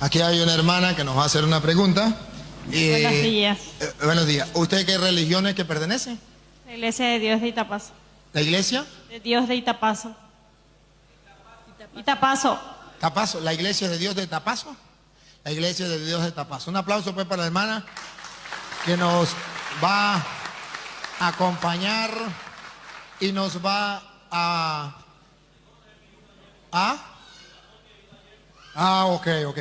Aquí hay una hermana que nos va a hacer una pregunta. Buenos días. Buenos días. ¿Usted qué religión es que pertenece? La Iglesia de Dios de Itapazo. ¿La iglesia? De Dios de Itapazo. Itapazo. Tapazo, la iglesia de Dios de Tapazo. La iglesia de Dios de Tapazo. Un aplauso pues para la hermana que nos va a acompañar y nos va ok.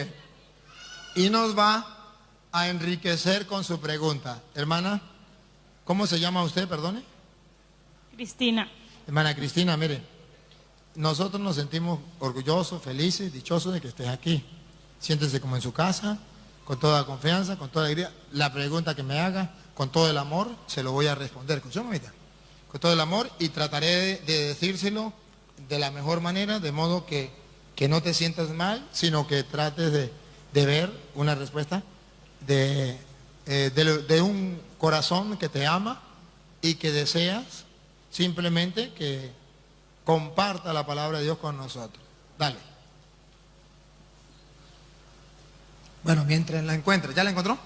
Y nos va a enriquecer con su pregunta. Hermana, ¿cómo se llama usted, perdone? Cristina. Hermana Cristina, mire, nosotros nos sentimos orgullosos, felices, dichosos de que estés aquí. Siéntese como en su casa, con toda confianza, con toda alegría. La pregunta que me haga, con todo el amor, se lo voy a responder. ¿Escuchó, mamita? Con todo el amor, y trataré de decírselo de la mejor manera, de modo que no te sientas mal, sino que trates de ver una respuesta de un corazón que te ama y que deseas simplemente que comparta la palabra de Dios con nosotros. Dale. Bueno, mientras la encuentre. ¿Ya la encontró?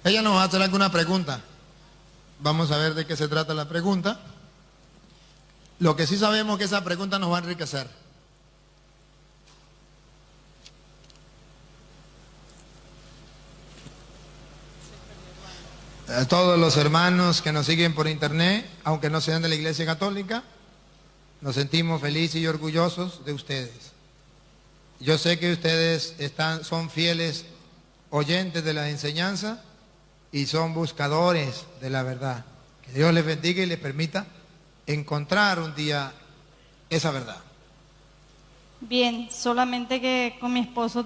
Ella nos va a hacer alguna pregunta. Vamos a ver de qué se trata la pregunta. Lo que sí sabemos es que esa pregunta nos va a enriquecer. A todos los hermanos que nos siguen por internet, aunque no sean de la Iglesia Católica, nos sentimos felices y orgullosos de ustedes. Yo sé que ustedes son fieles oyentes de la enseñanza y son buscadores de la verdad. Que Dios les bendiga y les permita encontrar un día esa verdad. Bien, solamente que con mi esposo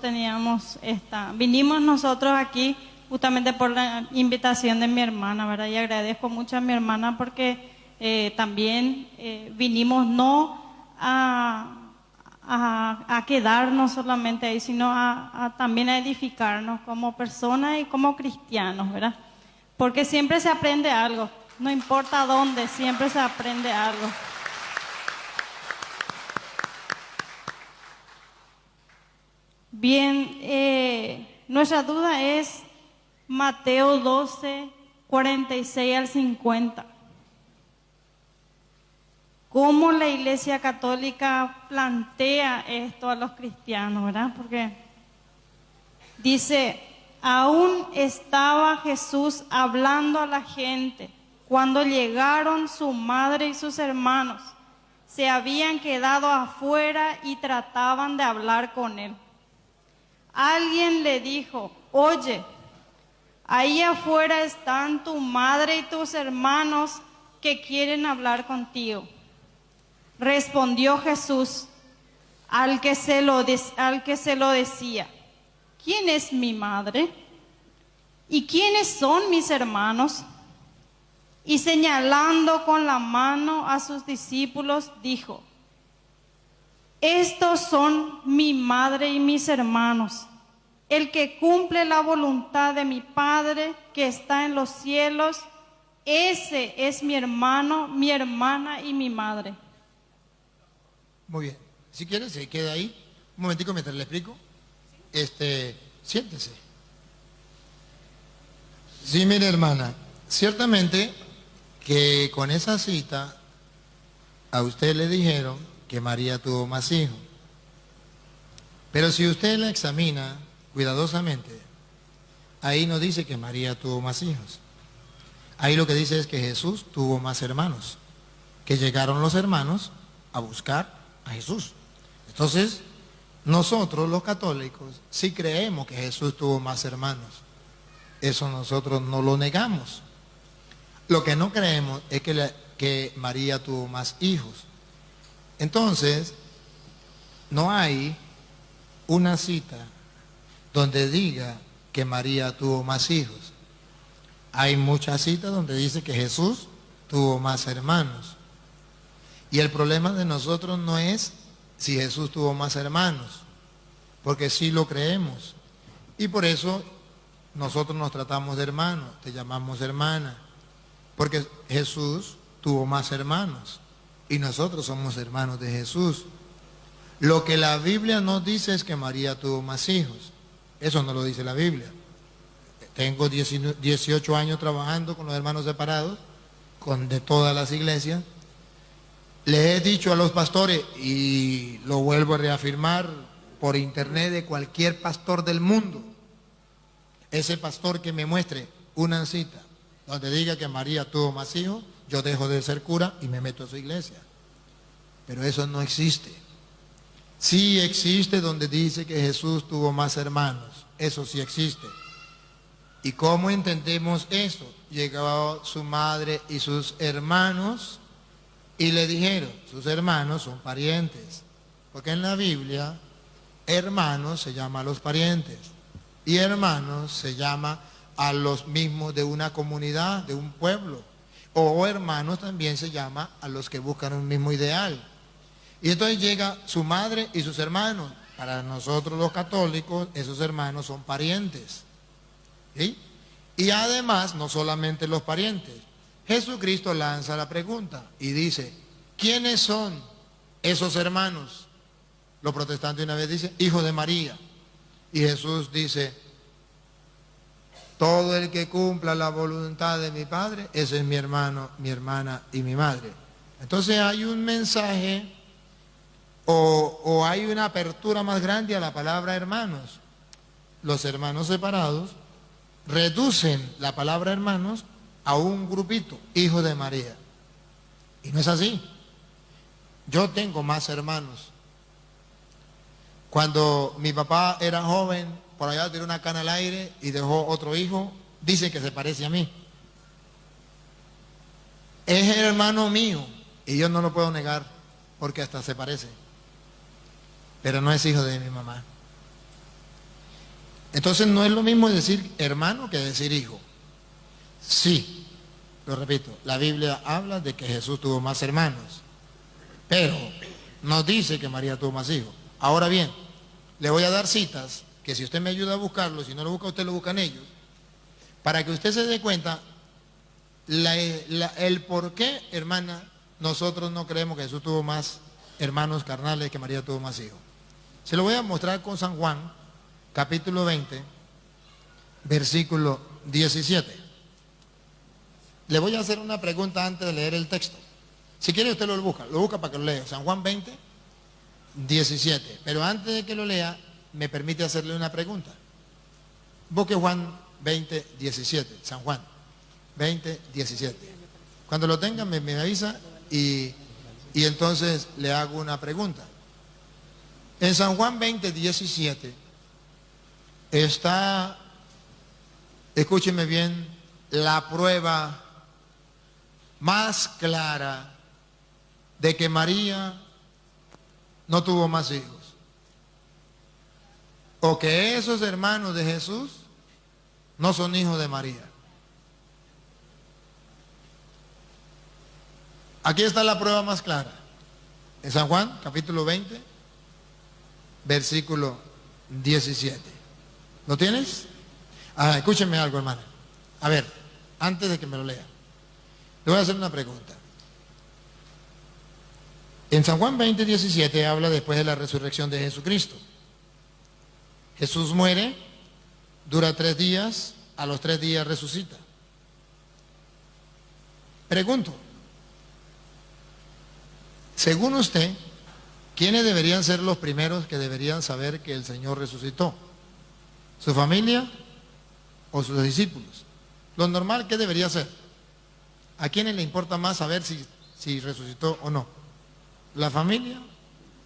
vinimos nosotros aquí justamente por la invitación de mi hermana, ¿verdad? Y agradezco mucho a mi hermana porque también vinimos no a quedarnos solamente ahí, sino también a edificarnos como personas y como cristianos, ¿verdad? Porque siempre se aprende algo, no importa dónde, siempre se aprende algo. Bien, nuestra duda es Mateo 12, 46 al 50. ¿Cómo la Iglesia Católica plantea esto a los cristianos, verdad? Porque dice, aún estaba Jesús hablando a la gente cuando llegaron su madre y sus hermanos. Se habían quedado afuera y trataban de hablar con él. Alguien le dijo, oye, ahí afuera están tu madre y tus hermanos que quieren hablar contigo. Respondió Jesús al que se lo decía, ¿quién es mi madre? ¿Y quiénes son mis hermanos? Y señalando con la mano a sus discípulos, dijo, estos son mi madre y mis hermanos. El que cumple la voluntad de mi Padre que está en los cielos, ese es mi hermano, mi hermana y mi madre. Muy bien. Si quiere, se queda ahí. Un momentico mientras le explico. Siéntese. Sí, mire, hermana, ciertamente que con esa cita a usted le dijeron que María tuvo más hijos. Pero si usted la examina cuidadosamente, ahí no dice que María tuvo más hijos. Ahí lo que dice es que Jesús tuvo más hermanos, que llegaron los hermanos a buscar a Jesús. Entonces, nosotros los católicos sí creemos que Jesús tuvo más hermanos. Eso nosotros no lo negamos. Lo que no creemos es que María tuvo más hijos. Entonces, no hay una cita donde diga que María tuvo más hijos. Hay muchas citas donde dice que Jesús tuvo más hermanos. Y el problema de nosotros no es si Jesús tuvo más hermanos, porque sí lo creemos. Y por eso nosotros nos tratamos de hermanos, te llamamos hermana, porque Jesús tuvo más hermanos y nosotros somos hermanos de Jesús. Lo que la Biblia nos dice es que María tuvo más hijos. Eso no lo dice la Biblia. Tengo 18 años trabajando con los hermanos separados, de todas las iglesias. Les he dicho a los pastores, y lo vuelvo a reafirmar por internet de cualquier pastor del mundo, ese pastor que me muestre una cita donde diga que María tuvo más hijos, yo dejo de ser cura y me meto a su iglesia. Pero eso no existe. Sí existe donde dice que Jesús tuvo más hermanos. Eso sí existe. ¿Y cómo entendemos eso? Llegó su madre y sus hermanos y le dijeron, sus hermanos son parientes. Porque en la Biblia, hermanos se llama a los parientes. Y hermanos se llama a los mismos de una comunidad, de un pueblo. O hermanos también se llama a los que buscan un mismo ideal. Y entonces llega su madre y sus hermanos. Para nosotros los católicos, esos hermanos son parientes. ¿Sí? Y además, no solamente los parientes. Jesucristo lanza la pregunta y dice, ¿quiénes son esos hermanos? Los protestantes una vez dicen, hijos de María. Y Jesús dice, todo el que cumpla la voluntad de mi Padre, ese es mi hermano, mi hermana y mi madre. Entonces hay un mensaje o hay una apertura más grande a la palabra hermanos. Los hermanos separados reducen la palabra hermanos a un grupito, hijos de María. Y no es así. Yo tengo más hermanos. Cuando mi papá era joven, por allá tiró una cana al aire y dejó otro hijo, dicen que se parece a mí. Es hermano mío y yo no lo puedo negar porque hasta se parece. Pero no es hijo de mi mamá. Entonces no es lo mismo decir hermano que decir hijo. Sí, lo repito, la Biblia habla de que Jesús tuvo más hermanos, pero no dice que María tuvo más hijos. Ahora bien, le voy a dar citas, que si usted me ayuda a buscarlo, si no lo busca usted, lo buscan ellos, para que usted se dé cuenta el por qué, hermana, nosotros no creemos que Jesús tuvo más hermanos carnales que María tuvo más hijos. Se lo voy a mostrar con San Juan, capítulo 20, versículo 17. Le voy a hacer una pregunta antes de leer el texto. Si quiere usted lo busca para que lo lea. San Juan 20, 17. Pero antes de que lo lea, me permite hacerle una pregunta. Busque Juan 20, 17. San Juan 20, 17. Cuando lo tenga me avisa y entonces le hago una pregunta. En San Juan 20, 17 está, escúcheme bien, la prueba más clara de que María no tuvo más hijos. O que esos hermanos de Jesús no son hijos de María. Aquí está la prueba más clara. En San Juan, capítulo 20, versículo 17. ¿Lo tienes? Escúcheme algo, hermana. A ver, antes de que me lo lea, le voy a hacer una pregunta. En San Juan 20, 17 habla después de la resurrección de Jesucristo. Jesús muere, dura 3 días, a los 3 días resucita. Pregunto, según usted, ¿quiénes deberían ser los primeros que deberían saber que el Señor resucitó? ¿Su familia o sus discípulos? Lo normal, ¿qué debería ser? ¿A quiénes le importa más saber si resucitó o no? ¿La familia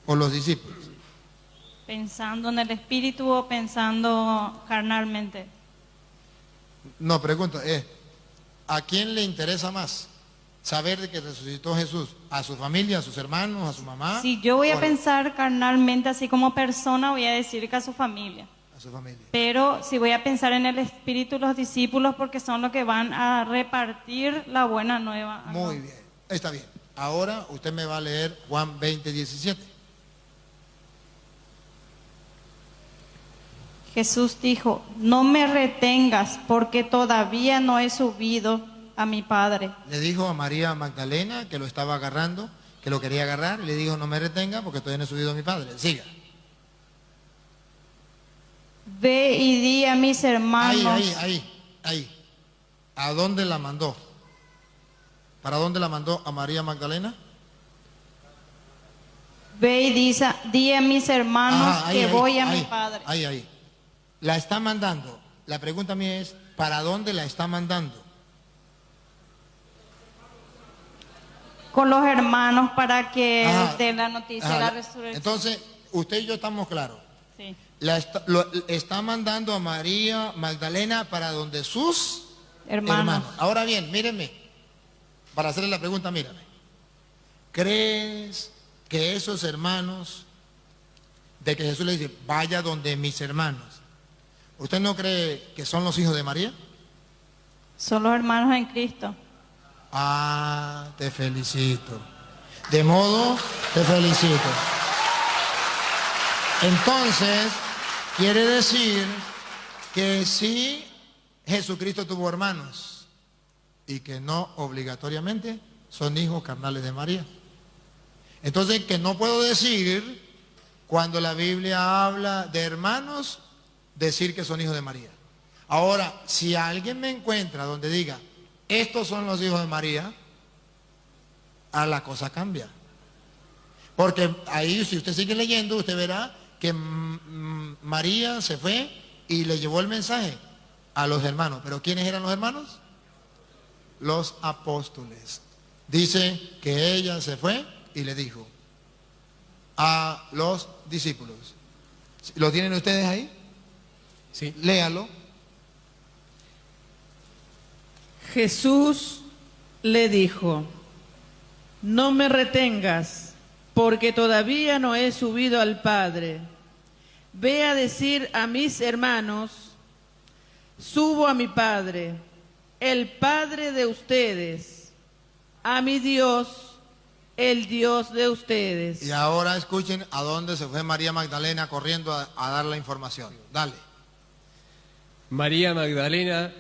o los discípulos? ¿Pensando en el espíritu o pensando carnalmente? No, pregunto, ¿a quién le interesa más saber de que resucitó Jesús? ¿A su familia, a sus hermanos, a su mamá? Si yo voy a pensar carnalmente, así como persona, voy a decir que a su familia. A su familia. Pero si voy a pensar en el espíritu, los discípulos, porque son los que van a repartir la buena nueva. Muy bien, está bien. Ahora usted me va a leer Juan 20, 17. Jesús dijo, no me retengas porque todavía no he subido a mi Padre. Le dijo a María Magdalena, que lo estaba agarrando, que lo quería agarrar y le dijo, no me retenga porque todavía no he subido a mi padre. Siga. Ve y di a mis hermanos. Ahí. ¿A dónde la mandó? ¿Para dónde la mandó a María Magdalena? Ve y di a mis hermanos que voy a mi padre. Ahí. La está mandando. La pregunta mía es, ¿para dónde la está mandando? Con los hermanos para que dé la noticia de la resurrección. Entonces, usted y yo estamos claros. Sí. Está mandando a María Magdalena para donde sus Hermanos. Ahora bien, mírenme, para hacerle la pregunta, mírame. ¿Crees que esos hermanos, de que Jesús le dice, vaya donde mis hermanos, ¿usted no cree que son los hijos de María? Son los hermanos en Cristo. Ah, te felicito. De modo, te felicito. Entonces, quiere decir que sí, Jesucristo tuvo hermanos y que no obligatoriamente son hijos carnales de María. Entonces, que no puedo decir, cuando la Biblia habla de hermanos, decir que son hijos de María. Ahora, si alguien me encuentra donde diga, estos son los hijos de María, a la cosa cambia. Porque ahí, si usted sigue leyendo, usted verá que María se fue y le llevó el mensaje a los hermanos. ¿Pero quiénes eran los hermanos? Los apóstoles. Dice que ella se fue y le dijo a los discípulos. ¿Lo tienen ustedes ahí? Sí. Léalo. Jesús le dijo, no me retengas, porque todavía no he subido al Padre. Ve a decir a mis hermanos, subo a mi Padre, el Padre de ustedes, a mi Dios, el Dios de ustedes. Y ahora escuchen a dónde se fue María Magdalena corriendo a dar la información. Dale. María Magdalena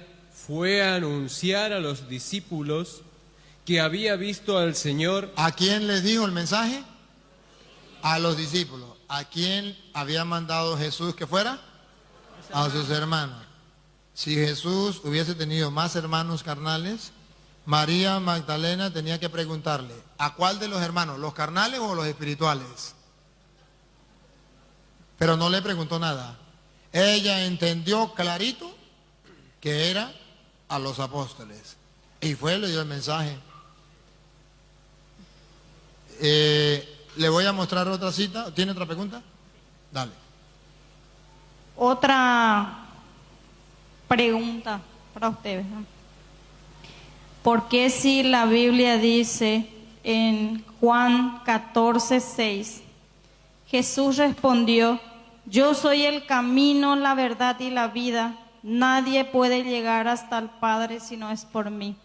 fue a anunciar a los discípulos que había visto al Señor. ¿A quién les dijo el mensaje? A los discípulos. ¿A quién había mandado Jesús que fuera? A sus hermanos. Si Jesús hubiese tenido más hermanos carnales, María Magdalena tenía que preguntarle, ¿a cuál de los hermanos? ¿Los carnales o los espirituales? Pero no le preguntó nada. Ella entendió clarito que era a los apóstoles. Y fue, le dio el mensaje. Le voy a mostrar otra cita. ¿Tiene otra pregunta? Dale. Otra pregunta para ustedes, ¿no? ¿Por qué si la Biblia dice en Juan 14:6, Jesús respondió, yo soy el camino, la verdad y la vida, nadie puede llegar hasta el Padre si no es por mí?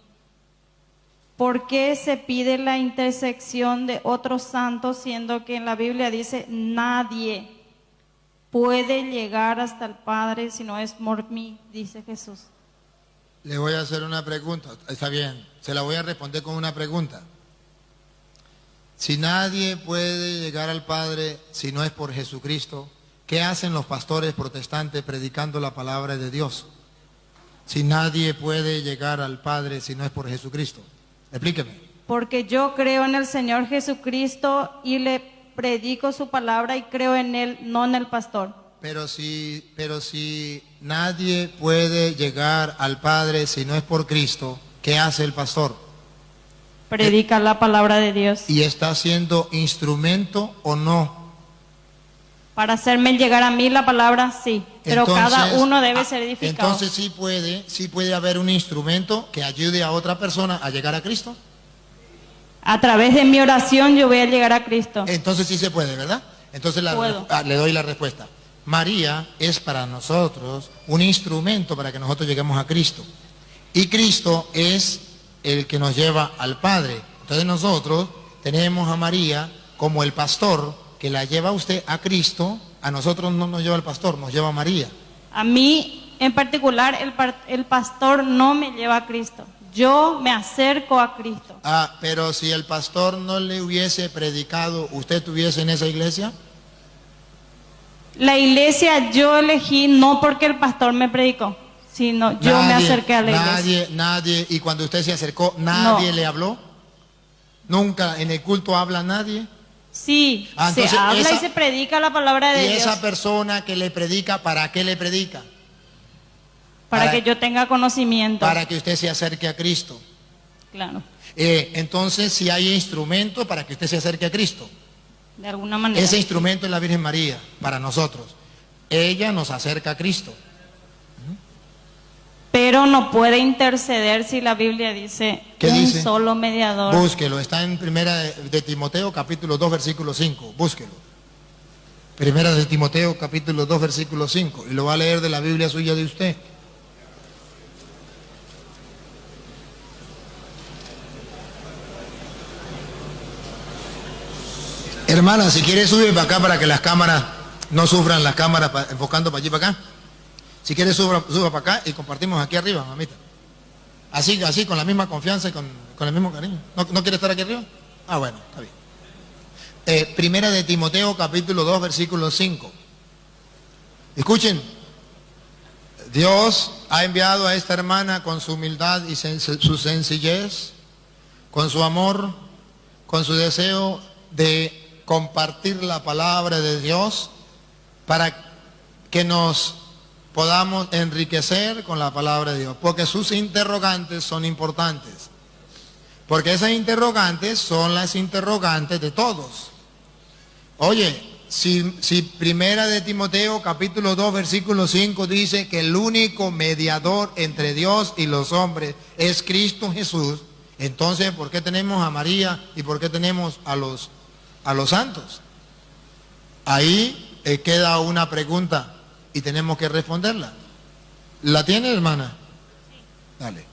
¿Por qué se pide la intersección de otros santos siendo que en la Biblia dice nadie puede llegar hasta el Padre si no es por mí? Dice Jesús. Le voy a hacer una pregunta. Está bien, se la voy a responder con una pregunta. Si nadie puede llegar al Padre si no es por Jesucristo, ¿qué hacen los pastores protestantes predicando la palabra de Dios? Si nadie puede llegar al Padre si no es por Jesucristo. Explíqueme. Porque yo creo en el Señor Jesucristo y le predico su palabra y creo en Él, no en el pastor. Pero si nadie puede llegar al Padre si no es por Cristo, ¿qué hace el pastor? Predica la palabra de Dios. ¿Y está siendo instrumento o no? Para hacerme llegar a mí la palabra, sí. Pero Entonces, cada uno debe ser edificado. Entonces sí puede haber un instrumento que ayude a otra persona a llegar a Cristo. A través de mi oración yo voy a llegar a Cristo. Entonces sí se puede, ¿verdad? Entonces le doy la respuesta. María es para nosotros un instrumento para que nosotros lleguemos a Cristo. Y Cristo es el que nos lleva al Padre. Entonces nosotros tenemos a María como el pastor que la lleva a usted a Cristo. A nosotros no nos lleva el pastor, nos lleva a María. A mí en particular el pastor no me lleva a Cristo. yo me acerco a Cristo. Ah, pero si el pastor no le hubiese predicado, ¿usted estuviese en esa iglesia? La iglesia yo elegí no porque el pastor me predicó, sino yo me acerqué a la iglesia. Nadie, y cuando usted se acercó, nadie le habló. Nunca en el culto habla nadie. Sí, Ah, se entonces habla esa- y se predica la palabra de Y Dios esa persona que le predica, ¿para qué le predica? para para- que yo tenga conocimiento. Para que usted se acerque a Cristo. Claro, Entonces, si hay instrumento para que usted se acerque a Cristo. de alguna manera. Ese instrumento es la Virgen María, para nosotros. Ella nos acerca a Cristo. Pero no puede interceder si la Biblia dice ¿Qué un dice? solo mediador. Búsquelo, está en Primera de Timoteo, capítulo 2, versículo 5. Búsquelo. Primera de Timoteo, capítulo 2, versículo 5. Y lo va a leer de la Biblia suya de usted. Hermana, si quiere sube para acá para que las cámaras no sufran las cámaras enfocando para allí para acá. Si quiere suba para acá y compartimos aquí arriba, mamita. Así, con la misma confianza y con el mismo cariño. ¿No quiere estar aquí arriba? Ah, bueno, está bien. Primera de Timoteo, capítulo 2, versículo 5. Escuchen. Dios ha enviado a esta hermana con su humildad y su sencillez, con su amor, con su deseo de compartir la palabra de Dios para que nos podamos enriquecer con la palabra de Dios, porque sus interrogantes son importantes, porque esas interrogantes son las interrogantes de todos. Oye, si Primera de Timoteo capítulo 2 versículo 5 dice que el único mediador entre Dios y los hombres es Cristo Jesús, entonces ¿por qué tenemos a María y por qué tenemos a los santos? Ahí queda una pregunta y tenemos que responderla. ¿La tiene, hermana? Dale.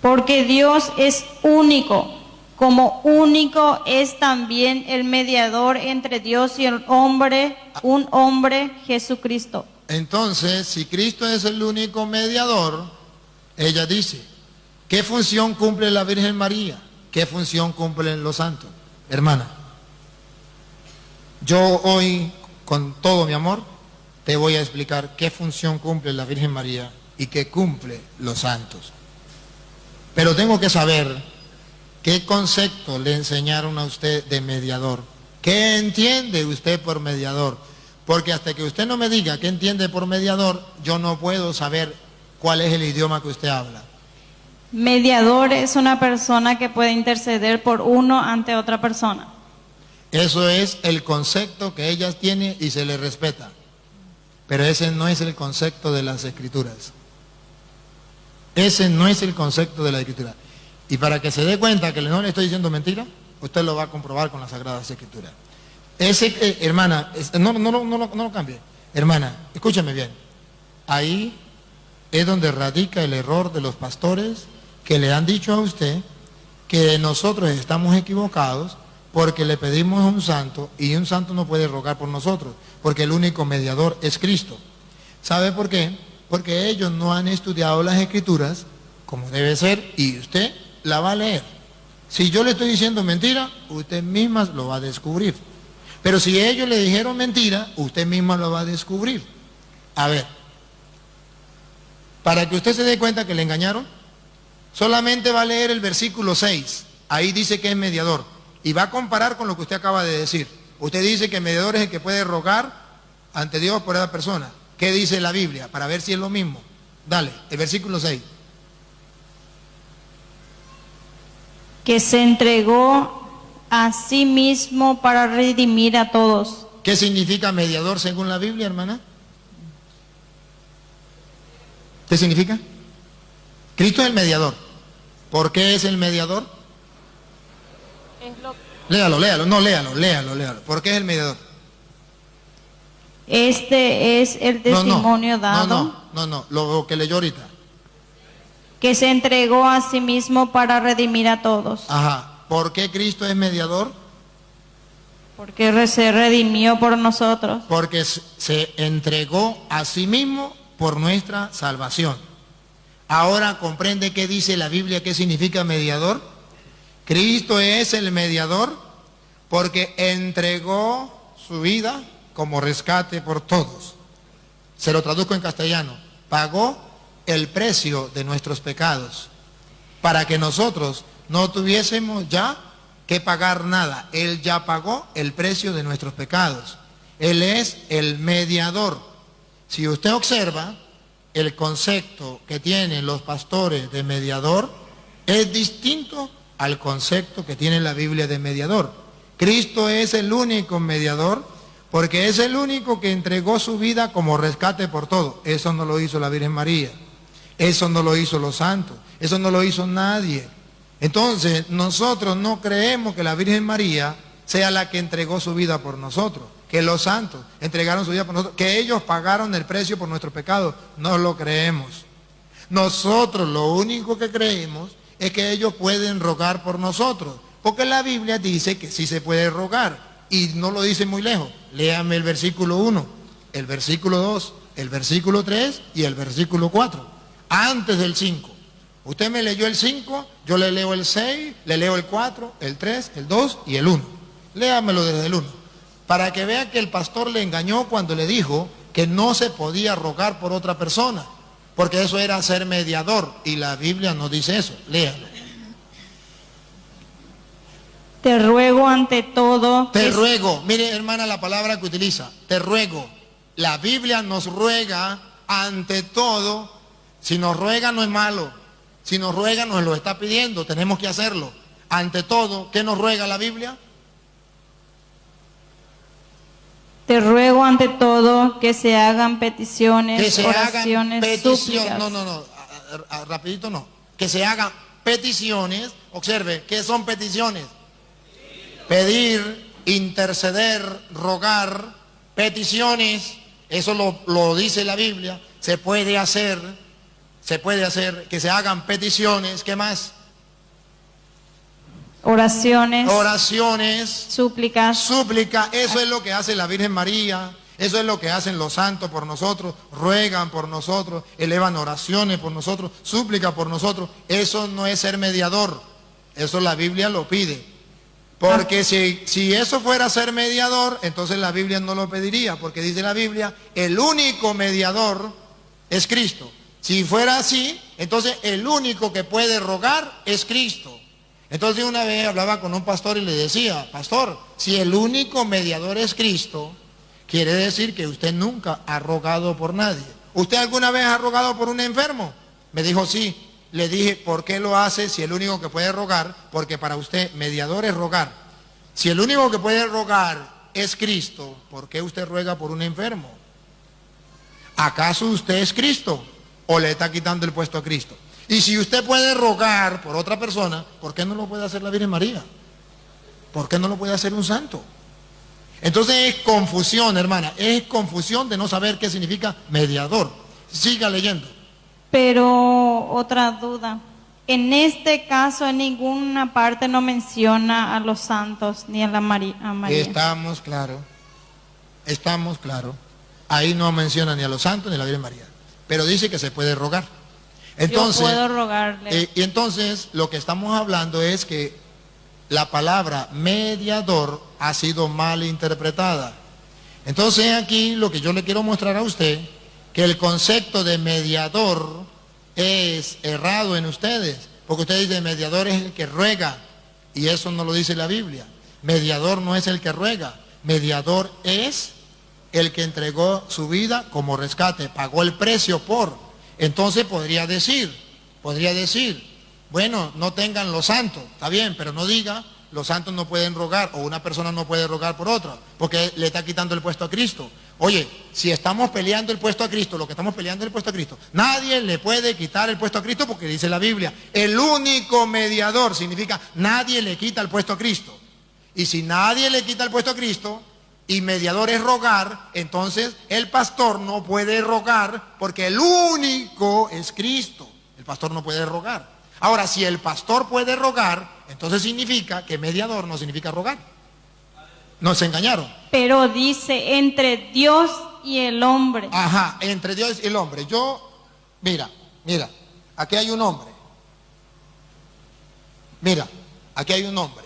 Porque Dios es único, como único es también el mediador entre Dios y el hombre, un hombre, Jesucristo. Entonces, si Cristo es el único mediador, ella dice, ¿qué función cumple la Virgen María? ¿Qué función cumplen los santos? Hermana, yo hoy, con todo mi amor, te voy a explicar qué función cumple la Virgen María y qué cumple los santos. Pero tengo que saber qué concepto le enseñaron a usted de mediador. ¿Qué entiende usted por mediador? Porque hasta que usted no me diga qué entiende por mediador, yo no puedo saber cuál es el idioma que usted habla. Mediador es una persona que puede interceder por uno ante otra persona. Eso es el concepto que ella tiene y se le respeta. Pero ese no es el concepto de las Escrituras. Ese no es el concepto de la Escritura. Y para que se dé cuenta que no le estoy diciendo mentira, usted lo va a comprobar con las Sagradas Escrituras. Hermana, no lo cambie. Hermana, escúchame bien. Ahí es donde radica el error de los pastores que le han dicho a usted que nosotros estamos equivocados porque le pedimos a un santo y un santo no puede rogar por nosotros, porque el único mediador es Cristo. ¿Sabe por qué? Porque ellos no han estudiado las Escrituras como debe ser y usted la va a leer. Si yo le estoy diciendo mentira, usted misma lo va a descubrir. Pero si ellos le dijeron mentira, usted misma lo va a descubrir. A ver, para que usted se dé cuenta que le engañaron, solamente va a leer el versículo 6. Ahí dice que es mediador. Y va a comparar con lo que usted acaba de decir. Usted dice que el mediador es el que puede rogar ante Dios por esa persona. ¿Qué dice la Biblia? Para ver si es lo mismo. Dale, el versículo 6. Que se entregó a sí mismo para redimir a todos. ¿Qué significa mediador según la Biblia, hermana? ¿Qué significa? Cristo es el mediador. ¿Por qué es el mediador? Léalo. ¿Por qué es el mediador? Este es el testimonio dado. No, lo que leyó ahorita. Que se entregó a sí mismo para redimir a todos. Ajá. ¿Por qué Cristo es mediador? Porque se redimió por nosotros. Porque se entregó a sí mismo por nuestra salvación. Ahora comprende qué dice la Biblia, qué significa mediador. Cristo es el mediador porque entregó su vida como rescate por todos. Se lo traduzco en castellano. Pagó el precio de nuestros pecados para que nosotros no tuviésemos ya que pagar nada. Él ya pagó el precio de nuestros pecados. Él es el mediador. Si usted observa, el concepto que tienen los pastores de mediador es distinto al concepto que tiene la Biblia de mediador. Cristo es el único mediador porque es el único que entregó su vida como rescate por todo. Eso no lo hizo la Virgen María, eso no lo hizo los santos, eso no lo hizo nadie. Entonces nosotros no creemos que la Virgen María sea la que entregó su vida por nosotros, que los santos entregaron su vida por nosotros, que ellos pagaron el precio por nuestros pecados. No lo creemos. Nosotros lo único que creemos es que ellos pueden rogar por nosotros, porque la Biblia dice que sí se puede rogar, y no lo dice muy lejos. Léame el versículo 1, el versículo 2, el versículo 3 y el versículo 4, antes del 5. Usted me leyó el 5, yo le leo el 6, le leo el 4, el 3, el 2 y el 1. Léamelo desde el 1, para que vea que el pastor le engañó cuando le dijo que no se podía rogar por otra persona, porque eso era ser mediador, y la Biblia no dice eso. Léalo. Te ruego ante todo. Te ruego, mire hermana la palabra que utiliza, te ruego. La Biblia nos ruega ante todo. Si nos ruega no es malo, si nos ruega nos lo está pidiendo, tenemos que hacerlo. Ante todo, ¿qué nos ruega la Biblia? Te ruego ante todo que se hagan peticiones, Que se oraciones, hagan súplicas. No, rapidito no. Que se hagan peticiones. Observe, ¿qué son peticiones? Pedir, interceder, rogar, peticiones. Eso lo dice la Biblia. Se puede hacer que se hagan peticiones. ¿Qué más? Oraciones, súplica, súplicas. eso es lo que hace la Virgen María, eso es lo que hacen los santos por nosotros, ruegan por nosotros, elevan oraciones por nosotros, súplica por nosotros. Eso no es ser mediador, eso la Biblia lo pide. Porque si eso fuera ser mediador, entonces la Biblia no lo pediría, porque dice la Biblia, el único mediador es Cristo. Si fuera así, entonces el único que puede rogar es Cristo. Entonces una vez hablaba con un pastor y le decía, pastor, si el único mediador es Cristo, quiere decir que usted nunca ha rogado por nadie. ¿Usted alguna vez ha rogado por un enfermo? Me dijo sí. Le dije, ¿por qué lo hace si el único que puede rogar? Porque para usted mediador es rogar. Si el único que puede rogar es Cristo, ¿por qué usted ruega por un enfermo? ¿Acaso usted es Cristo o le está quitando el puesto a Cristo? Y si usted puede rogar por otra persona, ¿por qué no lo puede hacer la Virgen María? ¿Por qué no lo puede hacer un santo? Entonces es confusión, hermana, es confusión de no saber qué significa mediador. Siga leyendo. Pero otra duda. En este caso, en ninguna parte no menciona a los santos ni a María. Estamos claros. Ahí no menciona ni a los santos ni a la Virgen María. Pero dice que se puede rogar. Entonces, yo puedo rogarle. Y entonces lo que estamos hablando es que la palabra mediador ha sido mal interpretada. Entonces aquí lo que yo le quiero mostrar a usted, que el concepto de mediador es errado en ustedes, porque usted dice mediador es el que ruega, y eso no lo dice la Biblia. Mediador no es el que ruega, mediador es el que entregó su vida como rescate, pagó el precio por. Entonces podría decir, bueno, no tengan los santos, está bien, pero no diga los santos no pueden rogar, o una persona no puede rogar por otra, porque le está quitando el puesto a Cristo. Oye, si estamos peleando el puesto a Cristo, lo que estamos peleando es el puesto a Cristo. Nadie le puede quitar el puesto a Cristo porque dice la Biblia, el único mediador significa nadie le quita el puesto a Cristo. Y si nadie le quita el puesto a Cristo, y mediador es rogar, entonces el pastor no puede rogar porque el único es Cristo. El pastor no puede rogar. Ahora, si el pastor puede rogar, entonces significa que mediador no significa rogar. Nos engañaron. Pero dice entre Dios y el hombre. Ajá, entre Dios y el hombre. Mira, aquí hay un hombre. Mira, aquí hay un hombre.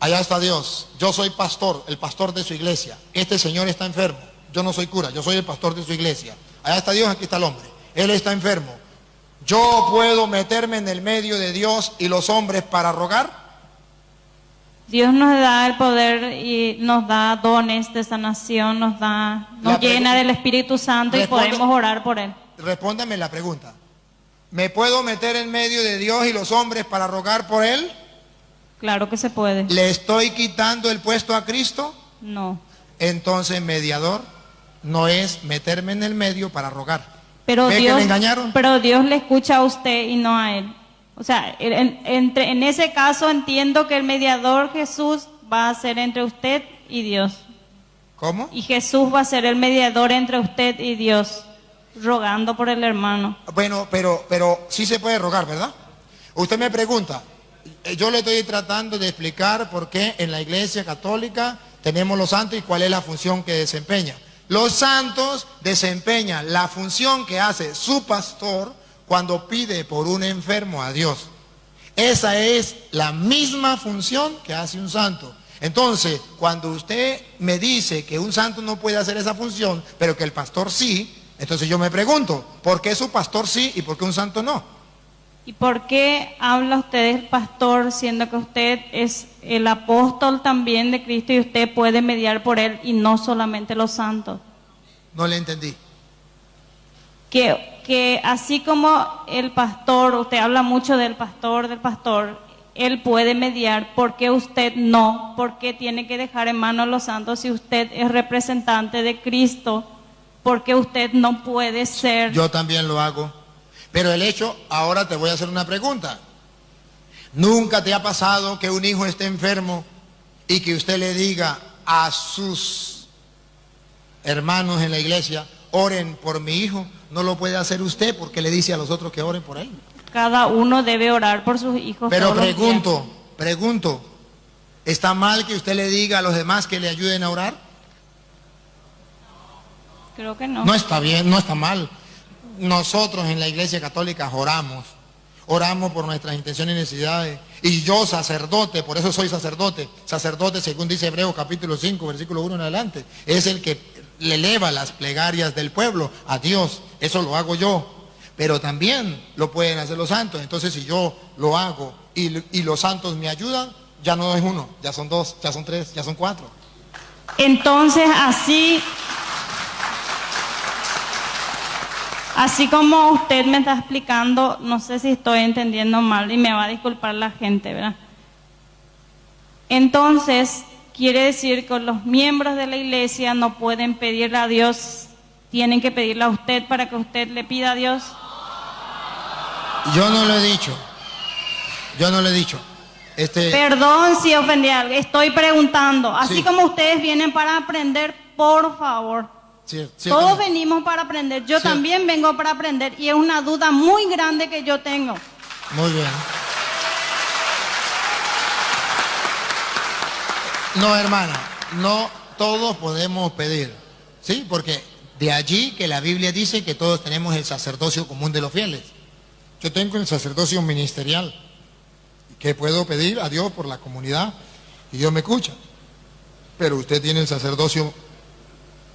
Allá está Dios. Yo soy pastor, el pastor de su iglesia. Este señor está enfermo. Yo no soy cura, yo soy el pastor de su iglesia. Allá está Dios, aquí está el hombre. Él está enfermo. ¿Yo puedo meterme en el medio de Dios y los hombres para rogar? Dios nos da el poder y nos da dones de sanación, nos llena del Espíritu Santo y podemos orar por Él. Respóndame la pregunta. ¿Me puedo meter en medio de Dios y los hombres para rogar por Él? Claro que se puede. ¿Le estoy quitando el puesto a Cristo? No. Entonces, mediador no es meterme en el medio para rogar. Pero ¿Ve que Dios, me engañaron? pero Dios le escucha a usted y no a Él. O sea, en ese caso entiendo que el mediador Jesús va a ser entre usted y Dios. ¿Cómo? Y Jesús va a ser el mediador entre usted y Dios, rogando por el hermano. Bueno, pero sí se puede rogar, ¿verdad? Usted me pregunta, yo le estoy tratando de explicar por qué en la Iglesia Católica tenemos los santos y cuál es la función que desempeñan. Los santos desempeñan la función que hace su pastor cuando pide por un enfermo a Dios. Esa es la misma función que hace un santo. Entonces, cuando usted me dice que un santo no puede hacer esa función, pero que el pastor sí, entonces yo me pregunto, ¿por qué su pastor sí y por qué un santo no? ¿Y por qué habla usted del pastor siendo que usted es el apóstol también de Cristo y usted puede mediar por él y no solamente los santos? No le entendí. Que así como el pastor, usted habla mucho del pastor, él puede mediar, ¿por qué usted no? ¿Por qué tiene que dejar en manos a los santos si usted es representante de Cristo? ¿Por qué usted no puede ser? Yo también lo hago. Pero el hecho, ahora te voy a hacer una pregunta. ¿Nunca te ha pasado que un hijo esté enfermo y que usted le diga a sus hermanos en la iglesia, oren por mi hijo? No lo puede hacer usted porque le dice a los otros que oren por él. Cada uno debe orar por sus hijos. Pero todos los días. pregunto, ¿está mal que usted le diga a los demás que le ayuden a orar? Creo que no. No está bien, no está mal. Nosotros en la Iglesia Católica oramos por nuestras intenciones y necesidades. Y yo, sacerdote, por eso soy sacerdote, según dice Hebreos capítulo 5, versículo 1 en adelante, es el que le eleva las plegarias del pueblo a Dios. Eso lo hago yo, pero también lo pueden hacer los santos. Entonces, si yo lo hago y los santos me ayudan, ya no es uno, ya son dos, ya son tres, ya son cuatro. Entonces, así como usted me está explicando, no sé si estoy entendiendo mal y me va a disculpar la gente, ¿verdad? Entonces, quiere decir que los miembros de la iglesia no pueden pedirle a Dios, tienen que pedirle a usted para que usted le pida a Dios. Yo no lo he dicho. Perdón si ofendí a alguien, estoy preguntando. Así Sí. como ustedes vienen para aprender, por favor. Todos venimos para aprender, yo también vengo para aprender y es una duda muy grande que yo tengo. Muy bien. No, hermana, no todos podemos pedir, ¿sí? Porque de allí que la Biblia dice que todos tenemos el sacerdocio común de los fieles. Yo tengo el sacerdocio ministerial, que puedo pedir a Dios por la comunidad y Dios me escucha. Pero usted tiene el sacerdocio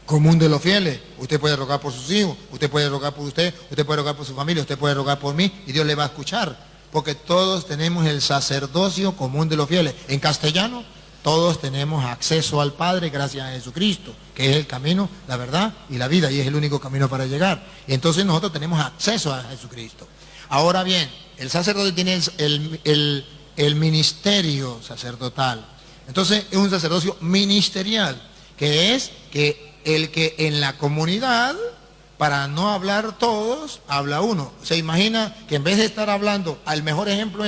común de los fieles. Usted puede rogar por sus hijos, usted puede rogar por usted puede rogar por su familia, usted puede rogar por mí y Dios le va a escuchar. Porque todos tenemos el sacerdocio común de los fieles. En castellano, todos tenemos acceso al Padre gracias a Jesucristo, que es el camino, la verdad y la vida, y es el único camino para llegar. Y entonces nosotros tenemos acceso a Jesucristo. Ahora bien, el sacerdote tiene el ministerio sacerdotal. Entonces es un sacerdocio ministerial, que es que el que en la comunidad, para no hablar todos, habla uno. Se imagina que en vez de estar hablando, al mejor ejemplo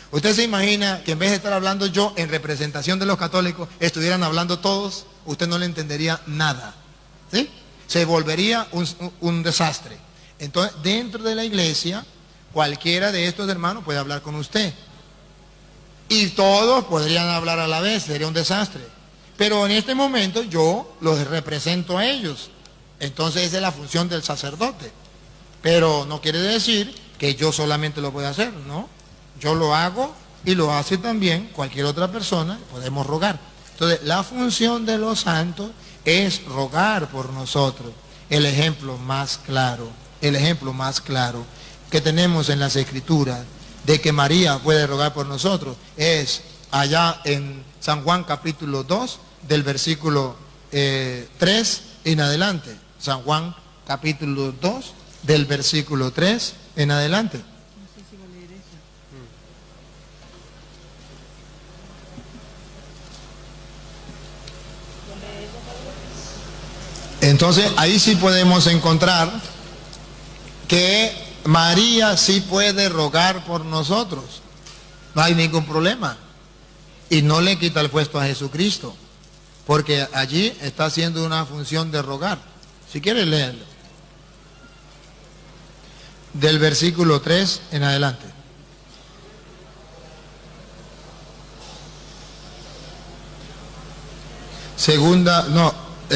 usted se imagina que en vez de estar hablando yo en representación de los católicos, estuvieran hablando todos, usted no le entendería nada, ¿sí? Se volvería un desastre. Entonces, dentro de la iglesia, cualquiera de estos hermanos puede hablar con usted. Y todos podrían hablar a la vez, sería un desastre. Pero en este momento yo los represento a ellos. Entonces esa es la función del sacerdote. Pero no quiere decir que yo solamente lo puedo hacer, ¿no? Yo lo hago y lo hace también cualquier otra persona, podemos rogar. Entonces, la función de los santos es rogar por nosotros. El ejemplo más claro que tenemos en las Escrituras de que María puede rogar por nosotros es allá en San Juan capítulo 2, del versículo 3 en adelante. San Juan capítulo 2, del versículo 3 en adelante. Entonces ahí sí podemos encontrar que María sí puede rogar por nosotros. No hay ningún problema. Y no le quita el puesto a Jesucristo, porque allí está haciendo una función de rogar. Si quiere leerlo. Del versículo 3 en adelante.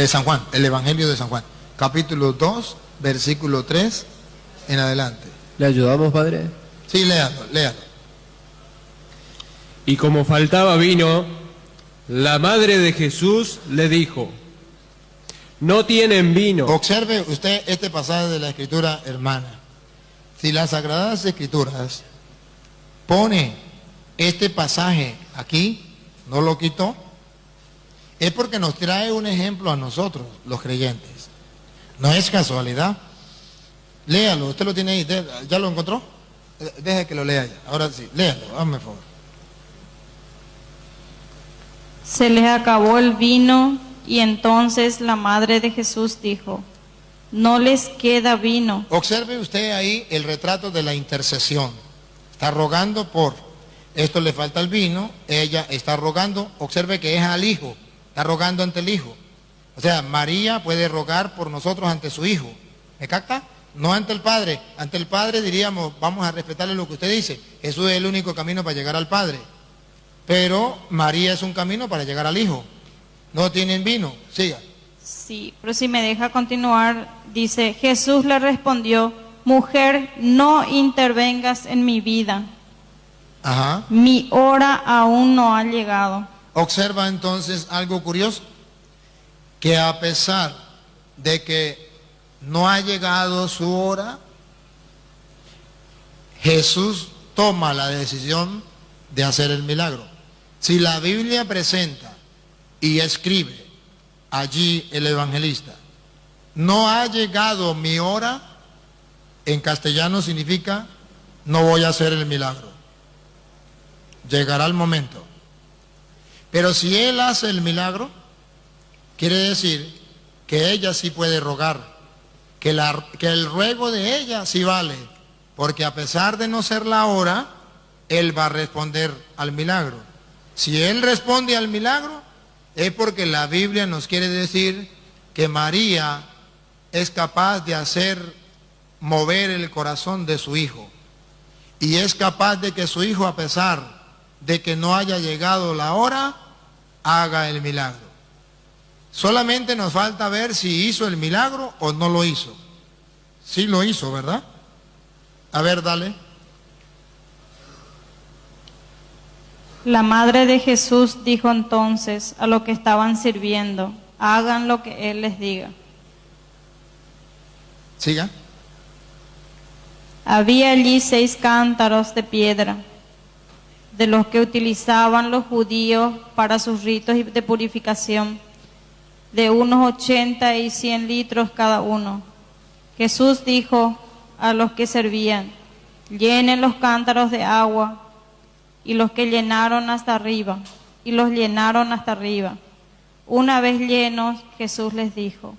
San Juan, el Evangelio de San Juan, capítulo 2, versículo 3 en adelante. ¿Le ayudamos, padre? Sí, léalo. Y como faltaba vino, la madre de Jesús le dijo: no tienen vino. Observe usted este pasaje de la Escritura, hermana. Si las Sagradas Escrituras pone este pasaje aquí, no lo quitó, es porque nos trae un ejemplo a nosotros, los creyentes. No es casualidad. Léalo, usted lo tiene ahí, ¿ya lo encontró? Deje que lo lea ya. Ahora sí, léalo, hazme favor. Se les acabó el vino y entonces la madre de Jesús dijo: no les queda vino. Observe usted ahí el retrato de la intercesión. Está rogando por esto, le falta el vino, ella está rogando, observe que es al Hijo, está rogando ante el Hijo. O sea, María puede rogar por nosotros ante su Hijo. ¿Me capta? No ante el Padre. Ante el Padre diríamos, vamos a respetarle lo que usted dice. Jesús es el único camino para llegar al Padre. Pero María es un camino para llegar al Hijo. No tienen vino. Siga. Sí, pero si me deja continuar, dice: Jesús le respondió: mujer, no intervengas en mi vida. Ajá. Mi hora aún no ha llegado. Observa entonces algo curioso, que a pesar de que no ha llegado su hora, Jesús toma la decisión de hacer el milagro. Si la Biblia presenta y escribe allí el evangelista: no ha llegado mi hora, en castellano significa no voy a hacer el milagro. Llegará el momento. Pero si él hace el milagro, quiere decir que ella sí puede rogar, que el ruego de ella sí vale, porque a pesar de no ser la hora, él va a responder al milagro. Si él responde al milagro, es porque la Biblia nos quiere decir que María es capaz de hacer mover el corazón de su Hijo, y es capaz de que su Hijo, a pesar de que no haya llegado la hora, haga el milagro. Solamente nos falta ver si hizo el milagro o no lo hizo. Sí lo hizo, ¿verdad? A ver, dale. La madre de Jesús dijo entonces a los que estaban sirviendo: hagan lo que él les diga. Siga. Había allí 6 cántaros de piedra, de los que utilizaban los judíos para sus ritos de purificación, de unos 80 y 100 litros cada uno. Jesús dijo a los que servían: llenen los cántaros de agua, y los llenaron hasta arriba. Una vez llenos, Jesús les dijo: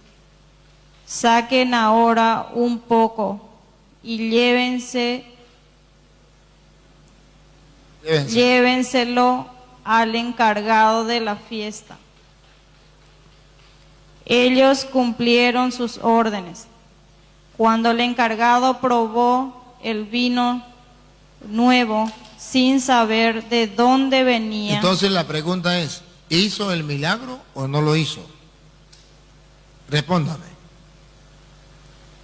saquen ahora un poco y llévenselo al encargado de la fiesta. Ellos cumplieron sus órdenes. Cuando el encargado probó el vino nuevo, sin saber de dónde venía. Entonces la pregunta es: ¿hizo el milagro o no lo hizo? Respóndame.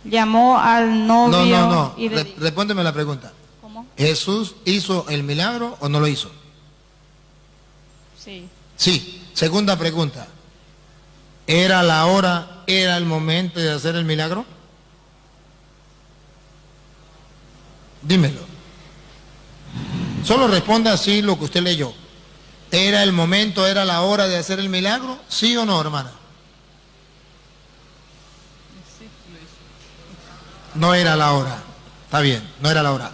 llamó al novio No. y le dijo, Respóndeme la pregunta. ¿cómo? ¿Jesús hizo el milagro o no lo hizo? Sí. Sí. Segunda pregunta. ¿Era la hora, era el momento de hacer el milagro? Dímelo. Solo responda así lo que usted leyó. ¿Era el momento, era la hora de hacer el milagro? ¿Sí o no, hermana? No era la hora. Está bien, no era la hora.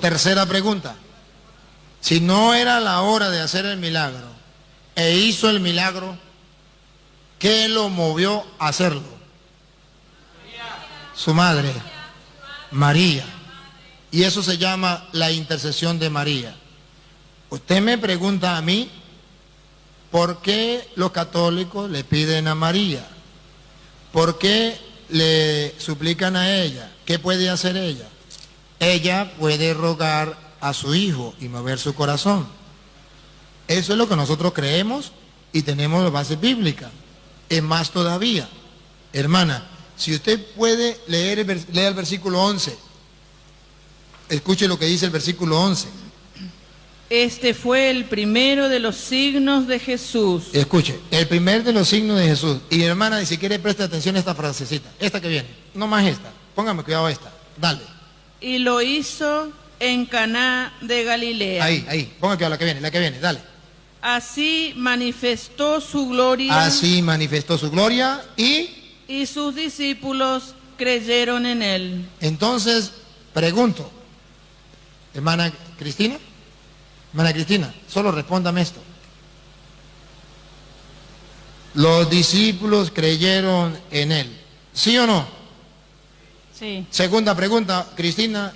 Tercera pregunta. Si no era la hora de hacer el milagro e hizo el milagro, ¿qué lo movió a hacerlo? Su madre, María. Y eso se llama la intercesión de María. Usted me pregunta a mí, ¿por qué los católicos le piden a María? ¿Por qué le suplican a ella? ¿Qué puede hacer ella? Ella puede rogar a su hijo y mover su corazón. Eso es lo que nosotros creemos y tenemos la base bíblica. Es más todavía, hermana, si usted puede leer lea el versículo 11. Escuche lo que dice el versículo 11. Este fue el primero de los signos de Jesús. Escuche, el primer de los signos de Jesús. Y hermana, si quiere preste atención a esta frasecita, esta que viene, no más esta, póngame cuidado a esta, dale. Y lo hizo en Caná de Galilea. Ahí, ponga cuidado la que viene, dale. Así manifestó su gloria. Así manifestó su gloria Y sus discípulos creyeron en él. entonces pregunto, hermana Cristina, solo respóndame esto. Los discípulos creyeron en él, ¿sí o no? Sí. Segunda pregunta, Cristina,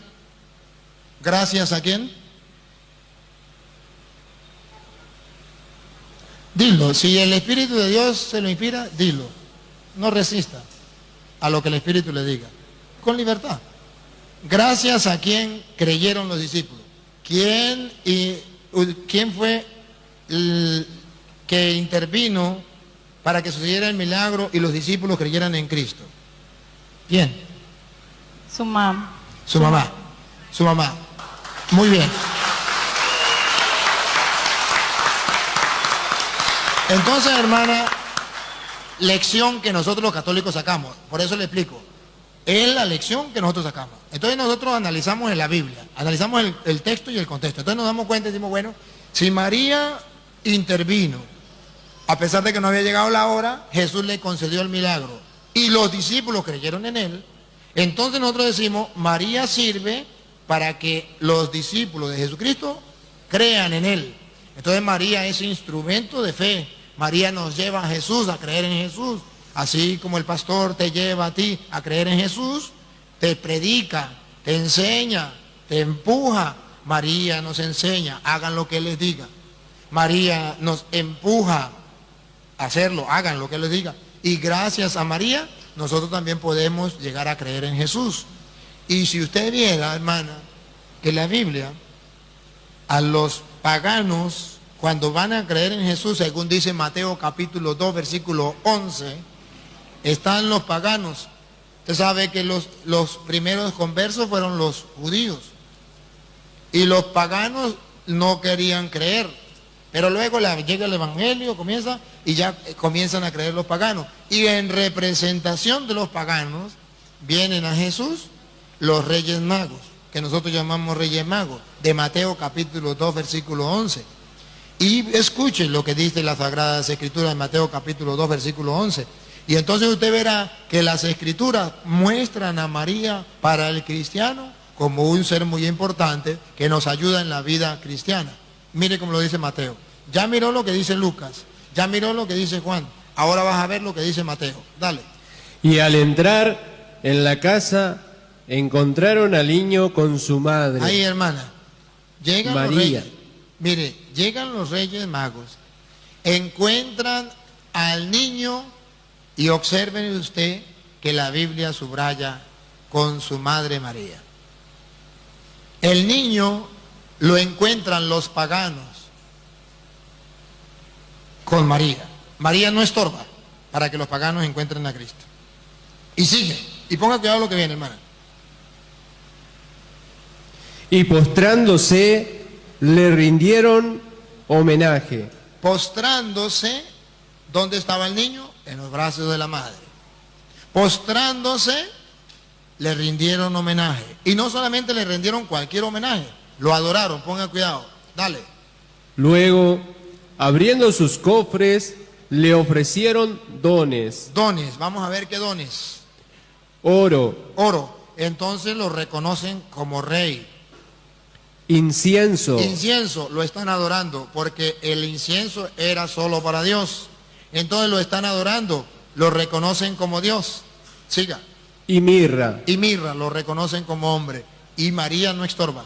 ¿gracias a quién? Dilo, si el Espíritu de Dios se lo inspira, dilo. No resista a lo que el Espíritu le diga, con libertad. Gracias a quién creyeron los discípulos. ¿Quién fue el que intervino para que sucediera el milagro y los discípulos creyeran en Cristo? ¿Quién? Su mamá. Su mamá. Muy bien. Entonces, hermana, lección que nosotros los católicos sacamos, por eso le explico, es la lección que nosotros sacamos. Entonces nosotros analizamos en la Biblia, analizamos el texto y el contexto. Entonces nos damos cuenta y decimos, bueno, si María intervino, a pesar de que no había llegado la hora, Jesús le concedió el milagro y los discípulos creyeron en él, entonces nosotros decimos, María sirve para que los discípulos de Jesucristo crean en él. Entonces María es instrumento de fe. María nos lleva a Jesús, a creer en Jesús. Así como el pastor te lleva a ti a creer en Jesús, te predica, te enseña, te empuja. María nos enseña, hagan lo que Él les diga. María nos empuja a hacerlo, hagan lo que Él les diga. Y gracias a María, nosotros también podemos llegar a creer en Jesús. Y si usted viera, hermana, que la Biblia, a los paganos, cuando van a creer en Jesús, según dice Mateo capítulo 2, versículo 11, están los paganos. Usted sabe que los primeros conversos fueron los judíos. Y los paganos no querían creer. Pero luego llega el evangelio, comienza, y ya comienzan a creer los paganos. Y en representación de los paganos, vienen a Jesús los reyes magos, que nosotros llamamos reyes magos, de Mateo capítulo 2, versículo 11. Y escuchen lo que dice las Sagradas Escrituras en Mateo capítulo 2, versículo 11. Y entonces usted verá que las Escrituras muestran a María para el cristiano como un ser muy importante que nos ayuda en la vida cristiana. Mire cómo lo dice Mateo. Ya miró lo que dice Lucas, ya miró lo que dice Juan. Ahora vas a ver lo que dice Mateo. Dale. Y al entrar en la casa, encontraron al niño con su madre. Ahí, hermana. Llegan María. los reyes. Mire, llegan los reyes magos, encuentran al niño y observen usted que la Biblia subraya con su madre María. El niño lo encuentran los paganos con María. María no estorba para que los paganos encuentren a Cristo. Y sigue. Y ponga cuidado lo que viene, hermana. Y postrándose, le rindieron homenaje. Postrándose, ¿dónde estaba el niño? En los brazos de la madre. Postrándose, le rindieron homenaje. Y no solamente le rindieron cualquier homenaje, lo adoraron, ponga cuidado, dale. Luego, abriendo sus cofres, le ofrecieron dones, Dones, vamos a ver qué dones. oro, Oro, entonces lo reconocen como rey. incienso, Incienso, lo están adorando, porque el incienso era solo para Dios. Entonces lo están adorando, lo reconocen como Dios. Siga. y mirra. Y mirra, lo reconocen como hombre. Y María no estorba.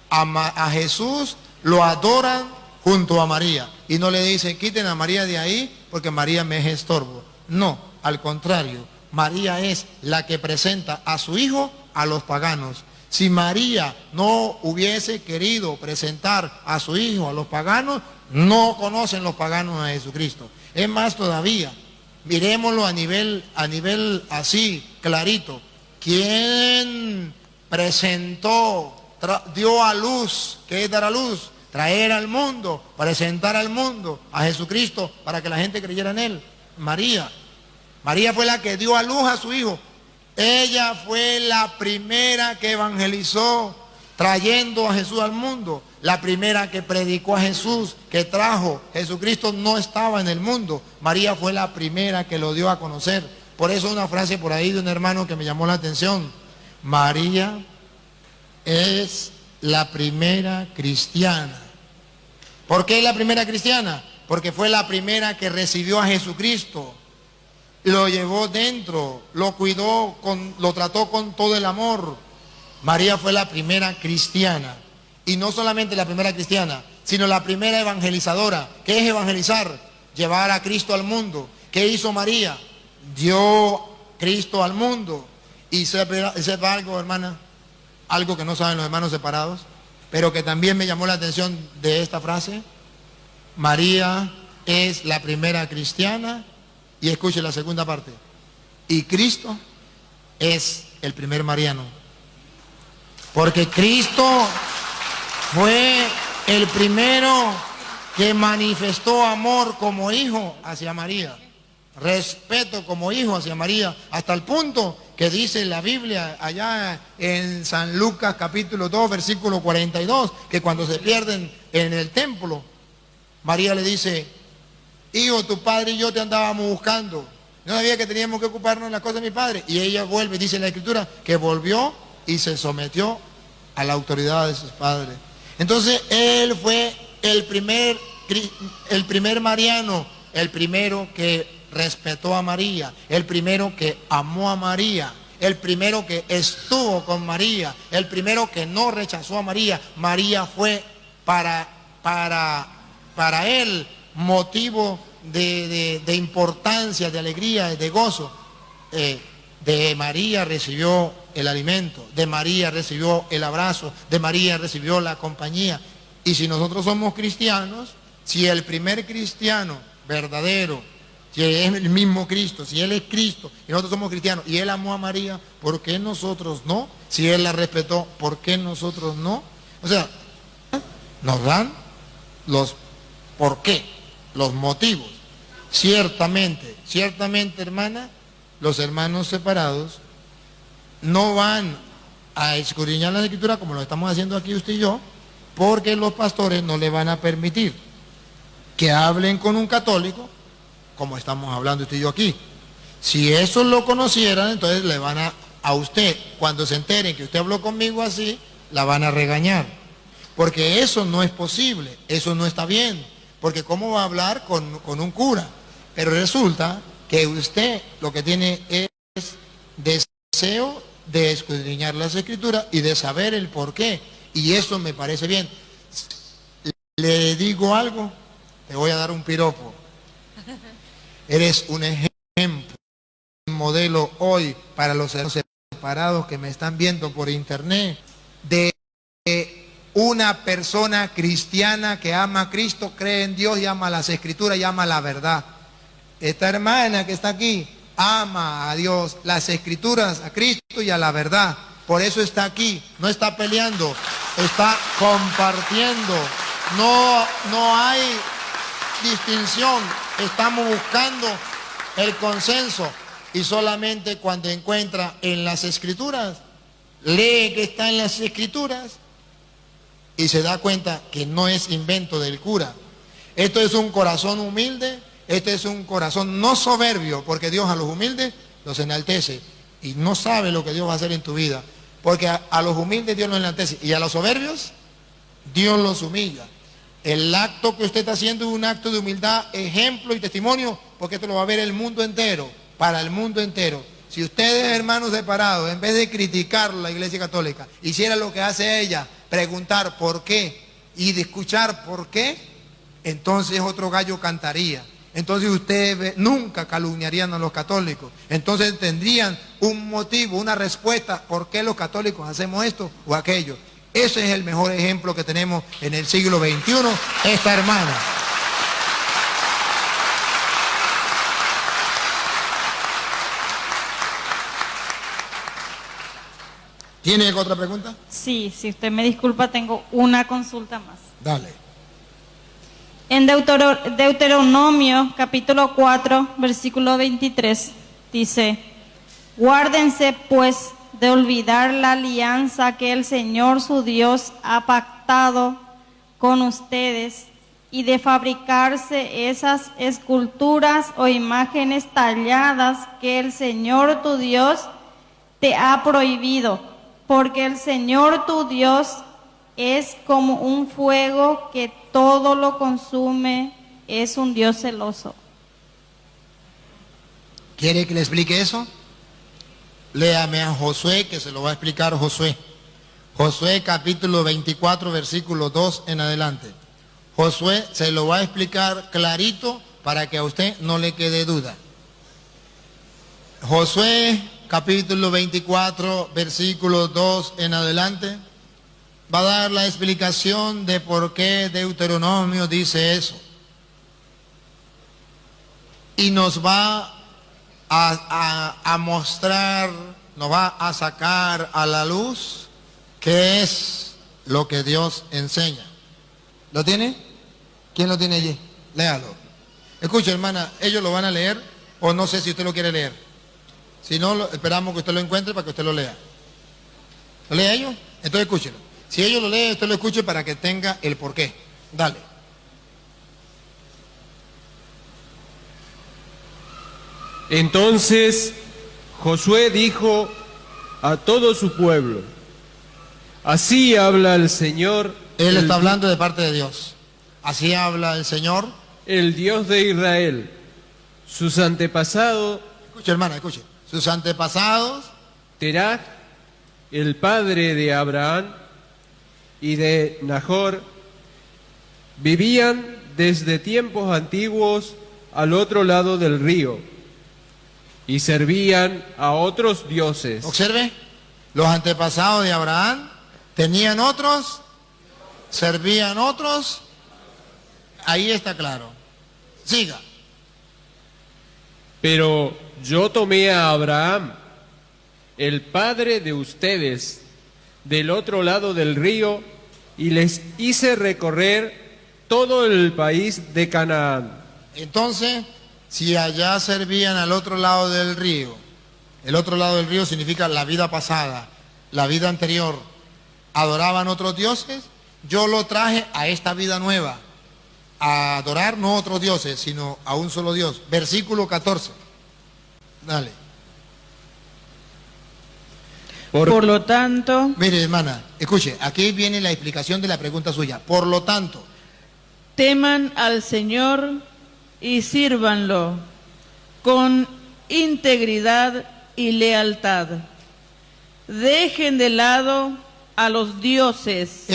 A Jesús lo adoran junto a María. Y no le dicen, quiten a María de ahí porque María me es estorbo. No, al contrario, María es la que presenta a su hijo a los paganos. Si María no hubiese querido presentar a su hijo a los paganos, no conocen los paganos a Jesucristo. Es más todavía, miremoslo a nivel así, clarito. ¿Quién presentó, dio a luz? ¿Qué es dar a luz? Traer al mundo, presentar al mundo a Jesucristo para que la gente creyera en Él. María. María fue la que dio a luz a su hijo. Ella fue la primera que evangelizó, trayendo a Jesús al mundo. La primera que predicó a Jesús, que trajo. Jesucristo no estaba en el mundo. María fue la primera que lo dio a conocer. Por eso una frase por ahí de un hermano que me llamó la atención. María es la primera cristiana. ¿Por qué es la primera cristiana? Porque fue la primera que recibió a Jesucristo. Lo llevó dentro, lo cuidó, lo trató con todo el amor. María fue la primera cristiana. Y no solamente la primera cristiana, sino la primera evangelizadora. ¿Qué es evangelizar? Llevar a Cristo al mundo. ¿Qué hizo María? Dio Cristo al mundo. Y sepa algo, hermana, algo que no saben los hermanos separados, pero que también me llamó la atención de esta frase. María es la primera cristiana. Y escuche la segunda parte. Y Cristo es el primer mariano. Porque Cristo fue el primero que manifestó amor como hijo hacia María. Respeto como hijo hacia María. Hasta el punto que dice la Biblia allá en San Lucas capítulo 2, versículo 42, que cuando se pierden en el templo, María le dice, hijo, tu padre y yo te andábamos buscando. No sabía que teníamos que ocuparnos de las cosas de mi padre. Y ella vuelve, dice en la Escritura, que volvió y se sometió a la autoridad de sus padres. Entonces, él fue el primer mariano, el primero que respetó a María, el primero que amó a María, el primero que estuvo con María, el primero que no rechazó a María. María fue para él motivo de importancia, de alegría, de gozo. De María recibió el alimento, de María recibió el abrazo, de María recibió la compañía. Y si nosotros somos cristianos, si el primer cristiano verdadero, si es el mismo Cristo, si Él es Cristo y nosotros somos cristianos y Él amó a María, ¿por qué nosotros no? Si Él la respetó, ¿por qué nosotros no? O sea, nos dan los por qué, los motivos. Ciertamente, hermana, los hermanos separados no van a escudriñar la Escritura como lo estamos haciendo aquí usted y yo, porque los pastores no le van a permitir que hablen con un católico como estamos hablando usted y yo aquí. Si eso lo conocieran, entonces le van a usted, cuando se enteren que usted habló conmigo así, la van a regañar. Porque eso no es posible, eso no está bien. Porque ¿cómo va a hablar con un cura? Pero resulta que usted lo que tiene es deseo de escudriñar las Escrituras y de saber el por qué. Y eso me parece bien. Le digo algo, te voy a dar un piropo. Eres un ejemplo, un modelo hoy para los separados que me están viendo por internet, de una persona cristiana que ama a Cristo, cree en Dios y ama las Escrituras y ama la verdad. Esta hermana que está aquí ama a Dios, las Escrituras, a Cristo y a la verdad. Por eso está aquí, no está peleando, está compartiendo. No hay distinción, estamos buscando el consenso. Y solamente cuando encuentra en las Escrituras, lee que está en las Escrituras y se da cuenta que no es invento del cura. Esto es un corazón humilde, este es un corazón no soberbio, porque Dios a los humildes los enaltece y no sabe lo que Dios va a hacer en tu vida, porque a los humildes Dios los enaltece y a los soberbios Dios los humilla. El acto que usted está haciendo es un acto de humildad, ejemplo y testimonio, porque esto lo va a ver el mundo entero, para el mundo entero. Si ustedes, hermanos separados, en vez de criticar la Iglesia Católica, hicieran lo que hace ella, preguntar por qué y de escuchar por qué, entonces otro gallo cantaría. Entonces ustedes nunca calumniarían a los católicos. Entonces tendrían un motivo, una respuesta por qué los católicos hacemos esto o aquello. Ese es el mejor ejemplo que tenemos en el siglo XXI, esta hermana. ¿Tiene otra pregunta? Sí, si usted me disculpa, tengo una consulta más. Dale. En Deuteronomio capítulo 4, versículo 23, dice: guárdense pues de olvidar la alianza que el Señor su Dios ha pactado con ustedes y de fabricarse esas esculturas o imágenes talladas que el Señor tu Dios te ha prohibido, porque el Señor tu Dios es como un fuego que todo lo consume, es un Dios celoso. ¿Quiere que le explique eso? Léame a Josué, que se lo va a explicar Josué. Josué capítulo 24, versículo 2 en adelante. Josué se lo va a explicar clarito para que a usted no le quede duda. Josué capítulo 24, versículo 2 en adelante, va a dar la explicación de por qué Deuteronomio dice eso. Y nos va a mostrar, nos va a sacar a la luz qué es lo que Dios enseña. ¿Lo tiene? ¿Quién lo tiene allí? Léalo. Escuche, hermana, ellos lo van a leer, o no sé si usted lo quiere leer. Si no, esperamos que usted lo encuentre para que usted lo lea. ¿Lo lee ellos? Entonces escúchelo. Si ellos lo leen, usted lo escuche para que tenga el porqué. Dale. Entonces Josué dijo a todo su pueblo: así habla el Señor. Él está hablando de parte de Dios. Así habla el Señor, el Dios de Israel. Sus antepasados, escuche hermana, escuche, sus antepasados, Terach, el padre de Abraham y de Nahor, vivían desde tiempos antiguos al otro lado del río y servían a otros dioses. observe, los antepasados de Abraham tenían otros, servían otros, ahí está claro. Siga. Pero yo tomé a Abraham, el padre de ustedes, del otro lado del río, y les hice recorrer todo el país de Canaán. Entonces, si allá servían al otro lado del río, el otro lado del río significa la vida pasada, la vida anterior, adoraban otros dioses, yo lo traje a esta vida nueva, a adorar no a otros dioses, sino a un solo Dios. Versículo 14. Dale. Por lo tanto, Mire, hermana, escuche, aquí viene la explicación de la pregunta suya. Por lo tanto, teman al Señor y sírvanlo con integridad y lealtad. Dejen de lado a los dioses.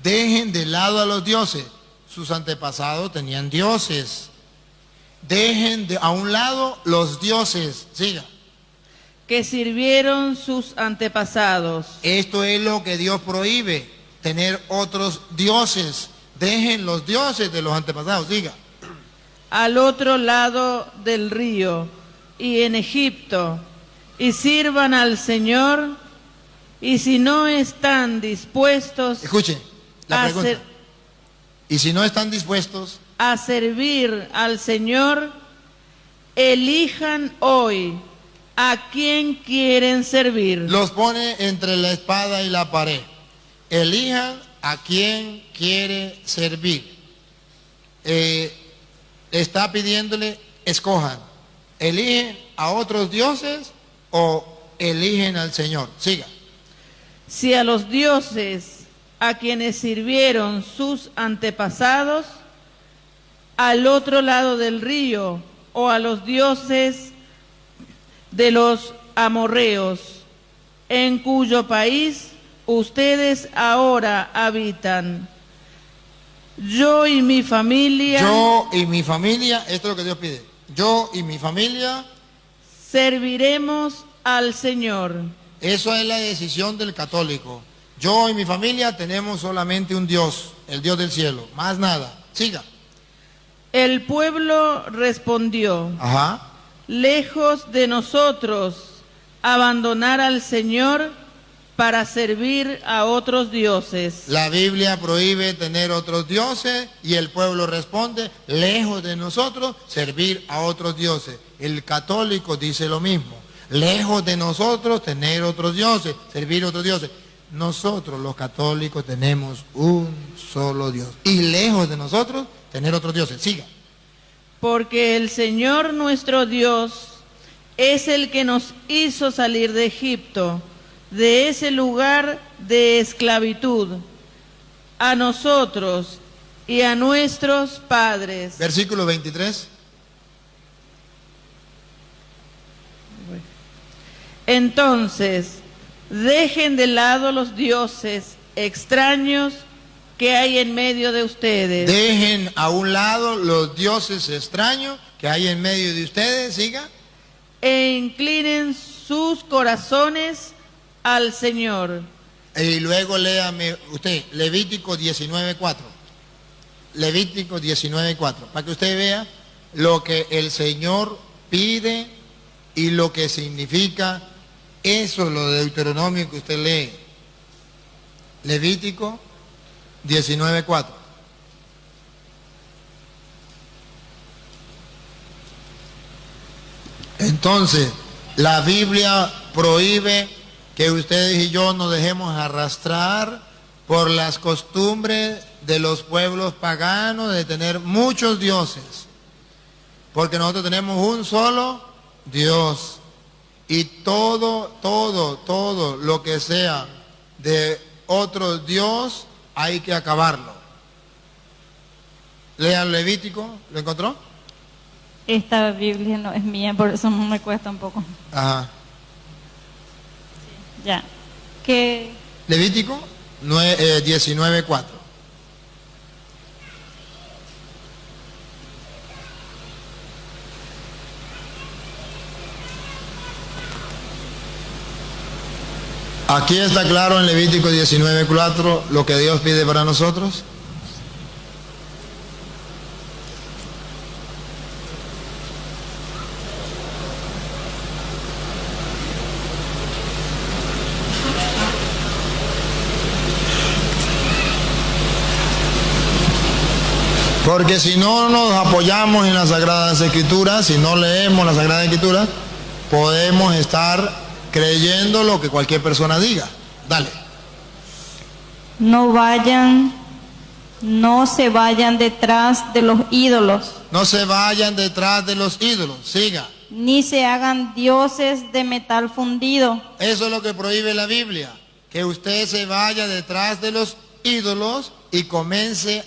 dejen de lado a los dioses. Sus antepasados tenían dioses. Dejen a un lado los dioses. Siga. Que sirvieron sus antepasados. Esto es lo que Dios prohíbe, tener otros dioses. Dejen los dioses de los antepasados. Siga. Al otro lado del río y en Egipto, y sirvan al Señor, y si no están dispuestos Escuche la a, pregunta. Y si no están dispuestos, a servir al Señor, elijan hoy a quién quieren servir. los pone entre la espada y la pared. Elijan a quién quiere servir. Está pidiéndole, escojan. ¿Eligen a otros dioses o eligen al Señor? Siga. Si a los dioses a quienes sirvieron sus antepasados, al otro lado del río, o a los dioses de los amorreos, en cuyo país ustedes ahora habitan. Yo y mi familia Yo y mi familia, esto es lo que Dios pide. Yo y mi familia, serviremos al Señor. eso es la decisión del católico. Yo y mi familia tenemos solamente un Dios, el Dios del cielo, más nada. Siga. El pueblo respondió: Ajá. lejos de nosotros abandonar al Señor para servir a otros dioses. La Biblia prohíbe tener otros dioses y el pueblo responde, lejos de nosotros, servir a otros dioses. El católico dice lo mismo, lejos de nosotros, tener otros dioses, servir a otros dioses. Nosotros los católicos tenemos un solo Dios y lejos de nosotros, tener otros dioses. Siga. Porque el Señor nuestro Dios es el que nos hizo salir de Egipto, de ese lugar de esclavitud, a nosotros y a nuestros padres. Versículo 23. Entonces, dejen de lado los dioses extraños que hay en medio de ustedes. Dejen a un lado los dioses extraños que hay en medio de ustedes. Siga. E inclinen sus corazones al Señor. Y luego léame usted Levítico 19:4. Levítico 19:4, para que usted vea lo que el Señor pide y lo que significa eso, lo de Deuteronomio que usted lee. Levítico 19:4. Entonces, la Biblia prohíbe que ustedes y yo nos dejemos arrastrar por las costumbres de los pueblos paganos de tener muchos dioses, porque nosotros tenemos un solo Dios y todo lo que sea de otro Dios hay que acabarlo. Lean Levítico, ¿lo encontró? Esta Biblia no es mía, por eso me cuesta un poco. Ajá. Ya. Que Levítico 19:4. Aquí está claro en Levítico 19:4 lo que Dios pide para nosotros. Porque si no nos apoyamos en las Sagradas Escrituras, si no leemos las Sagradas Escrituras, podemos estar creyendo lo que cualquier persona diga. Dale. no se vayan detrás de los ídolos, No se vayan detrás de los ídolos. Siga. ni se hagan dioses de metal fundido, Eso es lo que prohíbe la Biblia. Que usted se vaya detrás de los ídolos y comience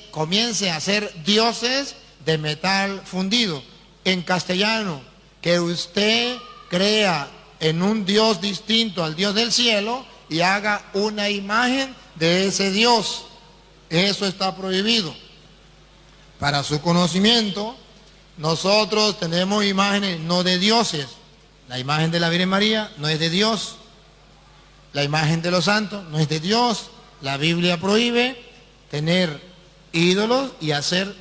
a hacer dioses de metal fundido. En castellano, que usted crea en un Dios distinto al Dios del cielo y haga una imagen de ese Dios. Eso está prohibido. Para su conocimiento, nosotros tenemos imágenes no de dioses. La imagen de la Virgen María no es de Dios. La imagen de los santos no es de Dios. La Biblia prohíbe tener ídolos y hacer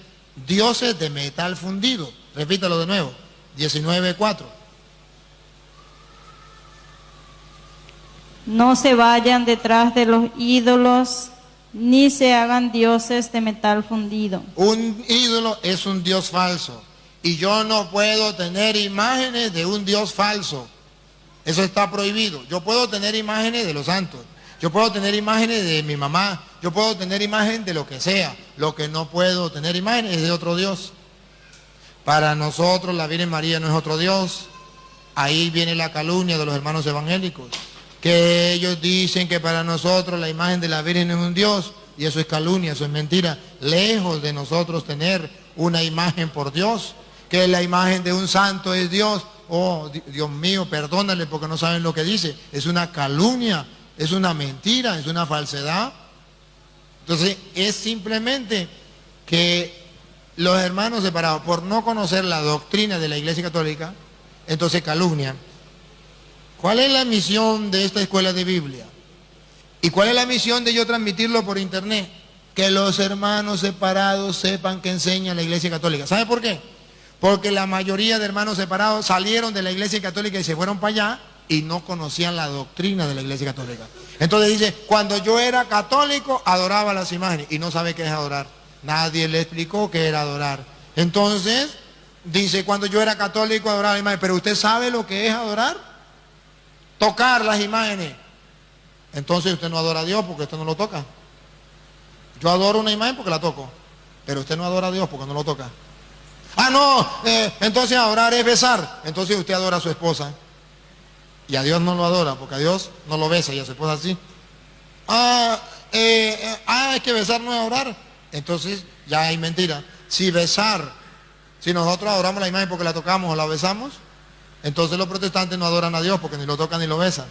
dioses de metal fundido. Repítalo de nuevo. 19:4. No se vayan detrás de los ídolos, ni se hagan dioses de metal fundido. Un ídolo es un dios falso. Y yo no puedo tener imágenes de un dios falso. Eso está prohibido. Yo puedo tener imágenes de los santos. Yo puedo tener imágenes de mi mamá. Yo puedo tener imagen de lo que sea. Lo que no puedo tener imágenes es de otro Dios. Para nosotros la Virgen María no es otro Dios. Ahí viene la calumnia de los hermanos evangélicos. Que ellos dicen que para nosotros la imagen de la Virgen es un Dios. Y eso es calumnia, eso es mentira. Lejos de nosotros tener una imagen por Dios. Que la imagen de un santo es Dios. Oh, Dios mío, perdónale porque no saben lo que dice. Es una calumnia, es una mentira, es una falsedad. Entonces, es simplemente que los hermanos separados, por no conocer la doctrina de la Iglesia Católica, entonces calumnian. ¿Cuál es la misión de esta escuela de Biblia? ¿Y cuál es la misión de yo transmitirlo por internet? Que los hermanos separados sepan que enseña la Iglesia Católica. ¿Sabe por qué? Porque la mayoría de hermanos separados salieron de la Iglesia Católica y se fueron para allá y no conocían la doctrina de la Iglesia Católica. Entonces dice, cuando yo era católico adoraba las imágenes y no sabe qué es adorar. Nadie le explicó qué era adorar. Entonces dice, cuando yo era católico adoraba las imágenes, pero ¿usted sabe lo que es adorar? Tocar las imágenes. Entonces usted no adora a Dios porque usted no lo toca. Yo adoro una imagen porque la toco, pero usted no adora a Dios porque no lo toca. Ah, no, entonces adorar es besar. Entonces usted adora a su esposa. Y a Dios no lo adora, porque a Dios no lo besa y a su esposa sí. Es que besar no es adorar. Entonces ya hay mentira. Si nosotros adoramos la imagen porque la tocamos o la besamos, entonces los protestantes no adoran a Dios porque ni lo tocan ni lo besan.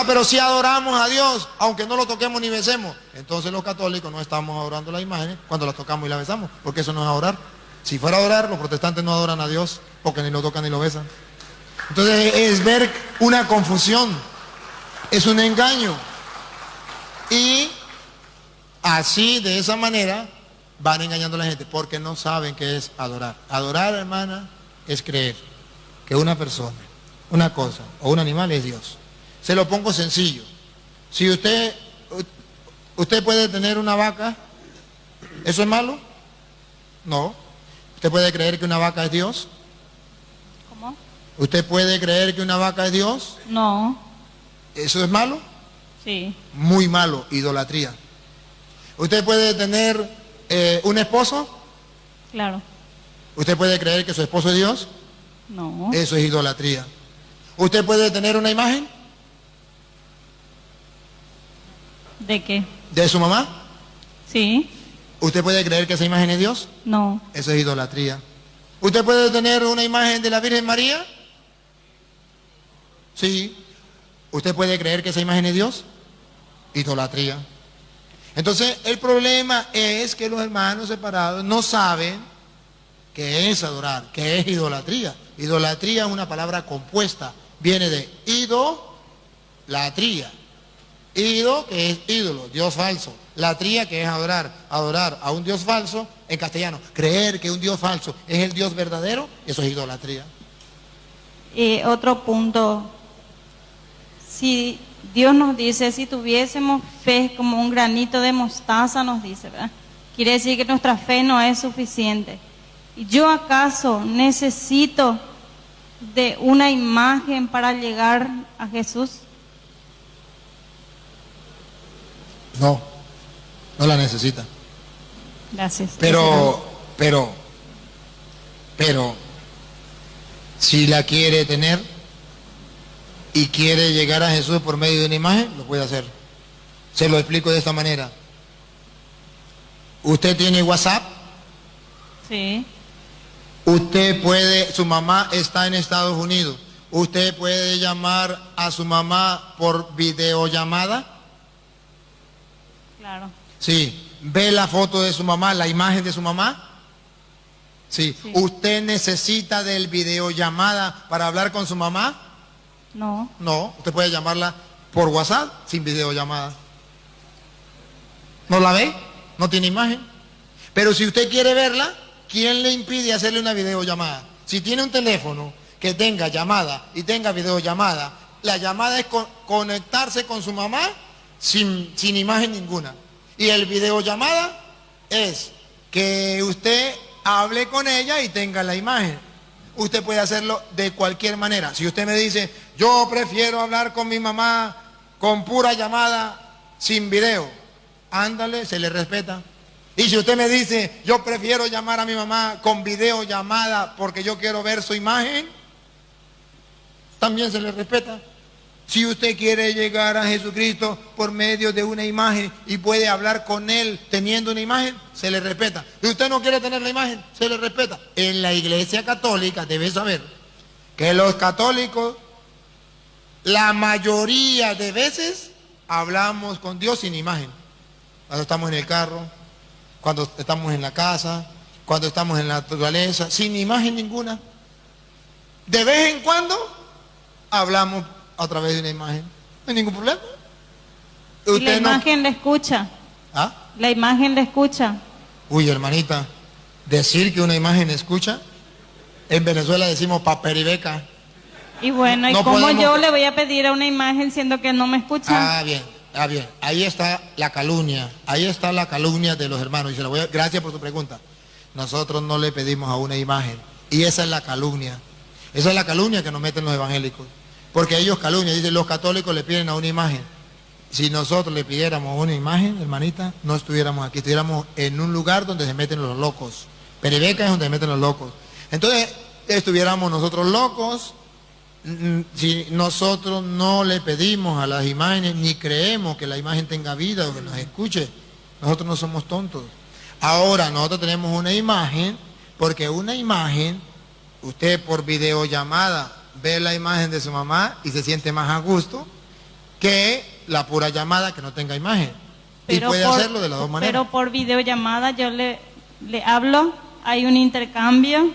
Pero si adoramos a Dios, aunque no lo toquemos ni besemos, entonces los católicos no estamos adorando las imágenes cuando las tocamos y las besamos, porque eso no es adorar. Si fuera a adorar, los protestantes no adoran a Dios porque ni lo tocan ni lo besan. Entonces es ver una confusión, es un engaño. Y así, de esa manera, van engañando a la gente porque no saben qué es adorar. Adorar, hermana, es creer que una persona, una cosa o un animal es Dios. Se lo pongo sencillo. Si usted puede tener una vaca, ¿eso es malo? No. ¿Usted puede creer que una vaca es Dios? ¿Cómo? ¿Usted puede creer que una vaca es Dios? No. ¿Eso es malo? Sí. Muy malo, idolatría. ¿Usted puede tener un esposo? Claro. ¿Usted puede creer que su esposo es Dios? No. Eso es idolatría. ¿Usted puede tener una imagen? ¿De qué? ¿De su mamá? Sí. ¿Usted puede creer que esa imagen es Dios? No. Eso es idolatría. ¿Usted puede tener una imagen de la Virgen María? Sí. ¿Usted puede creer que esa imagen es Dios? Idolatría. Entonces, el problema es que los hermanos separados no saben qué es adorar, qué es idolatría. Idolatría es una palabra compuesta. Viene de idolatría. Ido, que es ídolo, Dios falso. Latría, que es adorar a un Dios falso en castellano. Creer que un Dios falso es el Dios verdadero, eso es idolatría. Otro punto, si Dios nos dice, si tuviésemos fe como un granito de mostaza, nos dice, ¿verdad? Quiere decir que nuestra fe no es suficiente. ¿Y yo acaso necesito de una imagen para llegar a Jesús? No la necesita. Gracias. Pero, si la quiere tener y quiere llegar a Jesús por medio de una imagen, lo puede hacer. Se lo explico de esta manera. ¿Usted tiene WhatsApp? Sí. Usted puede, su mamá está en Estados Unidos. ¿Usted puede llamar a su mamá por videollamada? Claro. Sí. ¿Ve la foto de su mamá, la imagen de su mamá? Sí. Sí. ¿Usted necesita del videollamada para hablar con su mamá? No. No. Usted puede llamarla por WhatsApp sin videollamada. ¿No la ve? No tiene imagen. Pero si usted quiere verla, ¿quién le impide hacerle una videollamada? Si tiene un teléfono que tenga llamada y tenga videollamada, la llamada es conectarse con su mamá sin imagen ninguna. Y el videollamada es que usted hable con ella y tenga la imagen. Usted puede hacerlo de cualquier manera. Si usted me dice, yo prefiero hablar con mi mamá con pura llamada sin video, ándale, se le respeta. Y si usted me dice, yo prefiero llamar a mi mamá con videollamada porque yo quiero ver su imagen, también se le respeta. Si usted quiere llegar a Jesucristo por medio de una imagen y puede hablar con Él teniendo una imagen, se le respeta. Si usted no quiere tener la imagen, se le respeta. En la Iglesia Católica debe saber que los católicos, la mayoría de veces, hablamos con Dios sin imagen. Cuando estamos en el carro, cuando estamos en la casa, cuando estamos en la naturaleza, sin imagen ninguna. De vez en cuando hablamos a través de una imagen. No hay ningún problema. Y la imagen le escucha. ¿Ah? La imagen le escucha. Uy, hermanita, decir que una imagen escucha, en Venezuela decimos paperibeca. Y bueno, ¿y No cómo podemos- yo le voy a pedir a una imagen siendo que no me escucha? Ah, bien. Ahí está la calumnia. Ahí está la calumnia de los hermanos. Y gracias por tu pregunta. Nosotros no le pedimos a una imagen. Y esa es la calumnia. Esa es la calumnia que nos meten los evangélicos. Porque ellos calumnian, dicen, los católicos le piden a una imagen. Si nosotros le pidiéramos una imagen, hermanita, no estuviéramos aquí, estuviéramos en un lugar donde se meten los locos. Peribeca es donde se meten los locos. Entonces, estuviéramos nosotros locos, si nosotros no le pedimos a las imágenes, ni creemos que la imagen tenga vida o que nos escuche. Nosotros no somos tontos. Ahora, nosotros tenemos una imagen, porque una imagen, usted por videollamada ve la imagen de su mamá y se siente más a gusto que la pura llamada que no tenga imagen. Y puede hacerlo de las dos maneras. Pero por videollamada yo le hablo, hay un intercambio,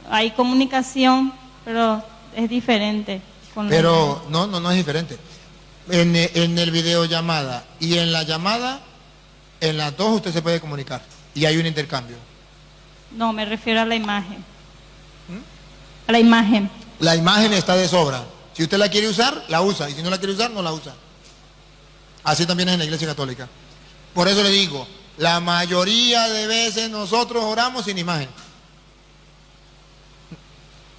hay comunicación, pero es diferente. Pero no es diferente. En el videollamada y en la llamada, en las dos usted se puede comunicar y hay un intercambio. No, me refiero a la imagen. A la imagen. La imagen está de sobra. Si usted la quiere usar, la usa. Y si no la quiere usar, no la usa. Así también es en la Iglesia Católica. Por eso le digo, la mayoría de veces nosotros oramos sin imagen.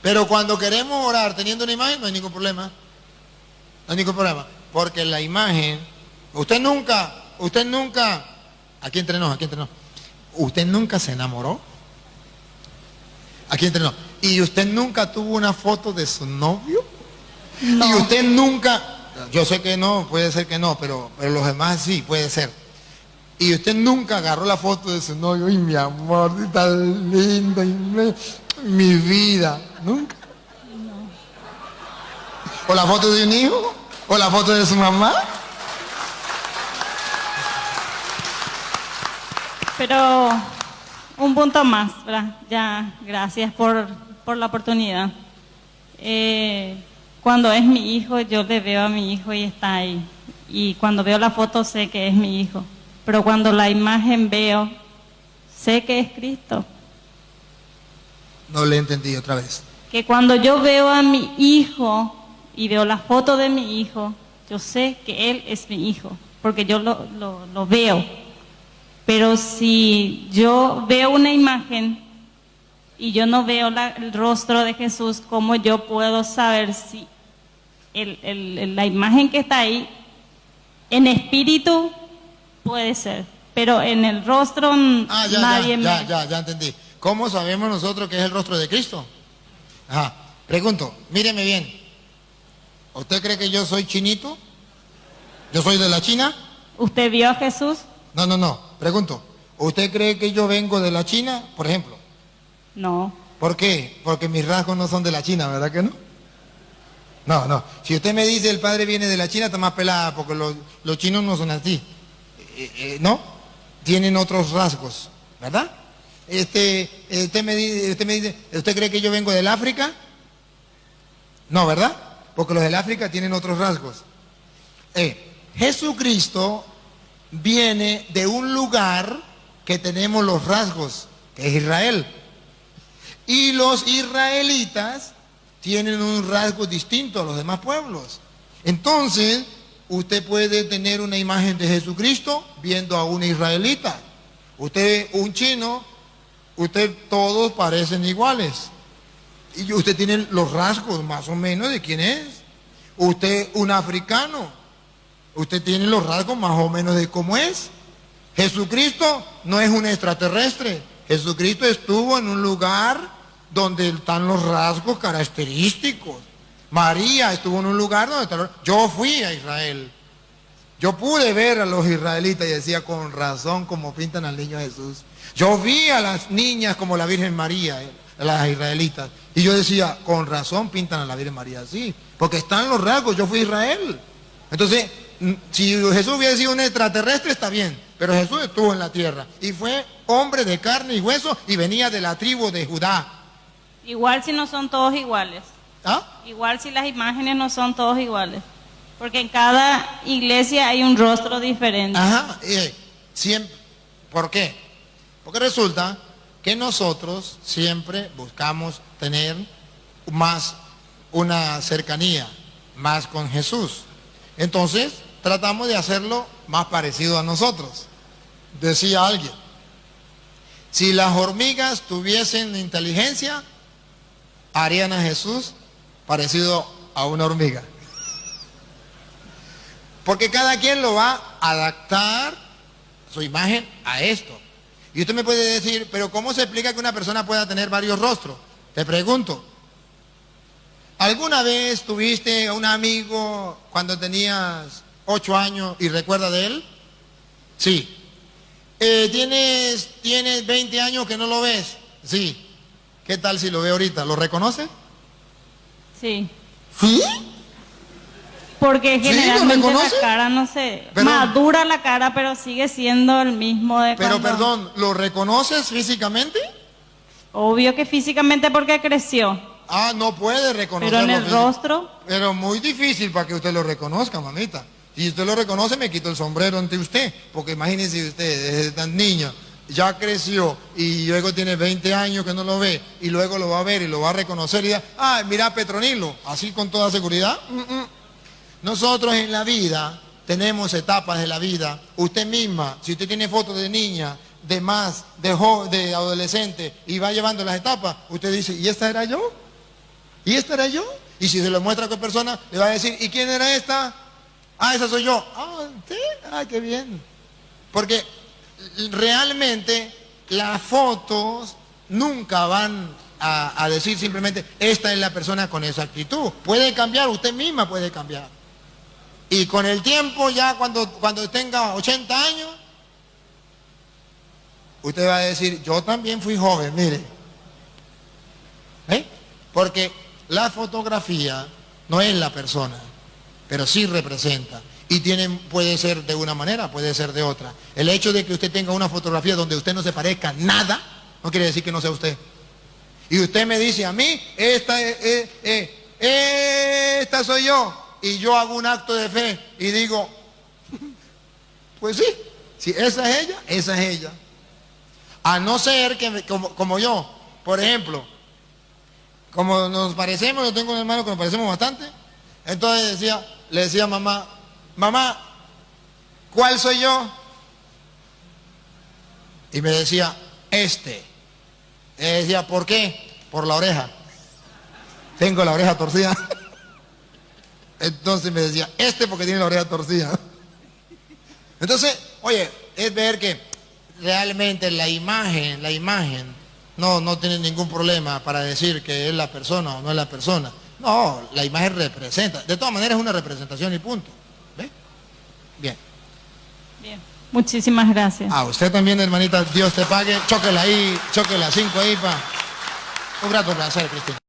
Pero cuando queremos orar teniendo una imagen, no hay ningún problema. No hay ningún problema. Porque la imagen, usted nunca, aquí entre nos, usted nunca se enamoró. Aquí entre nos. Y usted nunca tuvo una foto de su novio. No. Y usted nunca, yo sé que no, puede ser que no, pero los demás sí, puede ser. Y usted nunca agarró la foto de su novio, y mi amor, tan lindo, mi vida, nunca. No. O la foto de un hijo, o la foto de su mamá. Pero un punto más, ¿verdad? Ya, gracias por la oportunidad. Cuando es mi hijo, yo le veo a mi hijo y está ahí. Y cuando veo la foto sé que es mi hijo. Pero cuando la imagen veo, sé que es Cristo. No le entendí otra vez. Que cuando yo veo a mi hijo y veo la foto de mi hijo, yo sé que él es mi hijo, porque yo lo veo. Pero si yo veo una imagen y yo no veo el rostro de Jesús, ¿cómo yo puedo saber si la imagen que está ahí, en espíritu puede ser, pero en el rostro nadie ya entendí. ¿Cómo sabemos nosotros que es el rostro de Cristo? Ajá. Pregunto, míreme bien. ¿Usted cree que yo soy chinito? ¿Yo soy de la China? ¿Usted vio a Jesús? No. Pregunto, ¿usted cree que yo vengo de la China, por ejemplo? No. ¿Por qué? Porque mis rasgos no son de la China, ¿verdad que no? No. Si usted me dice el padre viene de la China, está más pelada, porque los chinos no son así. ¿No? Tienen otros rasgos, ¿verdad? Usted me dice, ¿usted cree que yo vengo del África? No, ¿verdad? Porque los del África tienen otros rasgos. Jesucristo viene de un lugar que tenemos los rasgos, que es Israel. Y los israelitas tienen un rasgo distinto a los demás pueblos. Entonces, usted puede tener una imagen de Jesucristo viendo a un israelita. Usted, un chino, usted todos parecen iguales. Y usted tiene los rasgos más o menos de quién es. Usted, un africano, usted tiene los rasgos más o menos de cómo es. Jesucristo no es un extraterrestre. Jesucristo estuvo en un lugar donde están los rasgos característicos. María estuvo en un lugar donde están los... Yo fui a Israel. Yo pude ver a los israelitas y decía, con razón, como pintan al niño Jesús. Yo vi a las niñas como la Virgen María, a las israelitas. Y yo decía, con razón pintan a la Virgen María así. Porque están los rasgos, yo fui a Israel. Entonces, si Jesús hubiera sido un extraterrestre, está bien. Pero Jesús estuvo en la tierra. Y fue hombre de carne y hueso y venía de la tribu de Judá. Igual si no son todos iguales. ¿Ah? Igual si las imágenes no son todos iguales. Porque en cada iglesia hay un rostro diferente. Ajá. Siempre. ¿Por qué? Porque resulta que nosotros siempre buscamos tener más una cercanía, más con Jesús. Entonces, tratamos de hacerlo más parecido a nosotros. Decía alguien, si las hormigas tuviesen inteligencia, harían a Jesús parecido a una hormiga. Porque cada quien lo va a adaptar su imagen a esto. Y usted me puede decir, pero ¿cómo se explica que una persona pueda tener varios rostros? Te pregunto, ¿alguna vez tuviste a un amigo cuando tenías 8 años y recuerda de él? Sí. ¿Tienes 20 años que no lo ves? Sí. ¿Qué tal si lo ve ahorita? ¿Lo reconoce? Sí. ¿Sí? Porque ¿lo generalmente la reconoce? cara no se... Pero- madura la cara, pero sigue siendo el mismo de Pero cuando- perdón, ¿lo reconoces físicamente? Obvio que físicamente porque creció. Ah, no puede reconocerlo. Pero en el físico. rostro... Pero muy difícil para que usted lo reconozca, mamita. Si usted lo reconoce, me quito el sombrero ante usted. Porque imagínese usted, desde tan niño, ya creció y luego tiene 20 años que no lo ve y luego lo va a ver y lo va a reconocer y diga, ah, mira Petronilo, así con toda seguridad. Nosotros en la vida tenemos etapas de la vida. Usted misma, si usted tiene fotos de niña, de más, de adolescente y va llevando las etapas, usted dice, ¿y esta era yo? ¿Y esta era yo? Y si se lo muestra a otra persona, le va a decir, ¿y quién era esta? Ah, esa soy yo. Ah, sí, ah, qué bien. Porque realmente las fotos nunca van a decir simplemente, esta es la persona con esa actitud. Puede cambiar, usted misma puede cambiar. Y con el tiempo, ya cuando tenga 80 años, usted va a decir, yo también fui joven, mire. ¿Eh? Porque la fotografía no es la persona, pero sí representa. Y puede ser de una manera, puede ser de otra. El hecho de que usted tenga una fotografía donde usted no se parezca nada, no quiere decir que no sea usted. Y usted me dice a mí, esta soy yo. Y yo hago un acto de fe y digo, pues sí, si esa es ella, esa es ella. A no ser que, como yo, por ejemplo, como nos parecemos, yo tengo un hermano que nos parecemos bastante, entonces le decía a mamá, mamá, ¿cuál soy yo? Y me decía, este. Y decía, ¿por qué? Por la oreja. Tengo la oreja torcida. Entonces me decía, este porque tiene la oreja torcida. Entonces, oye, es ver que realmente la imagen no tiene ningún problema para decir que es la persona o no es la persona. No, la imagen representa. De todas maneras es una representación y punto. ¿Ve? Bien. Bien. Muchísimas gracias. A usted también, hermanita, Dios te pague. Chóquela ahí, chóquela 5 ahí para un rato placer, Cristina.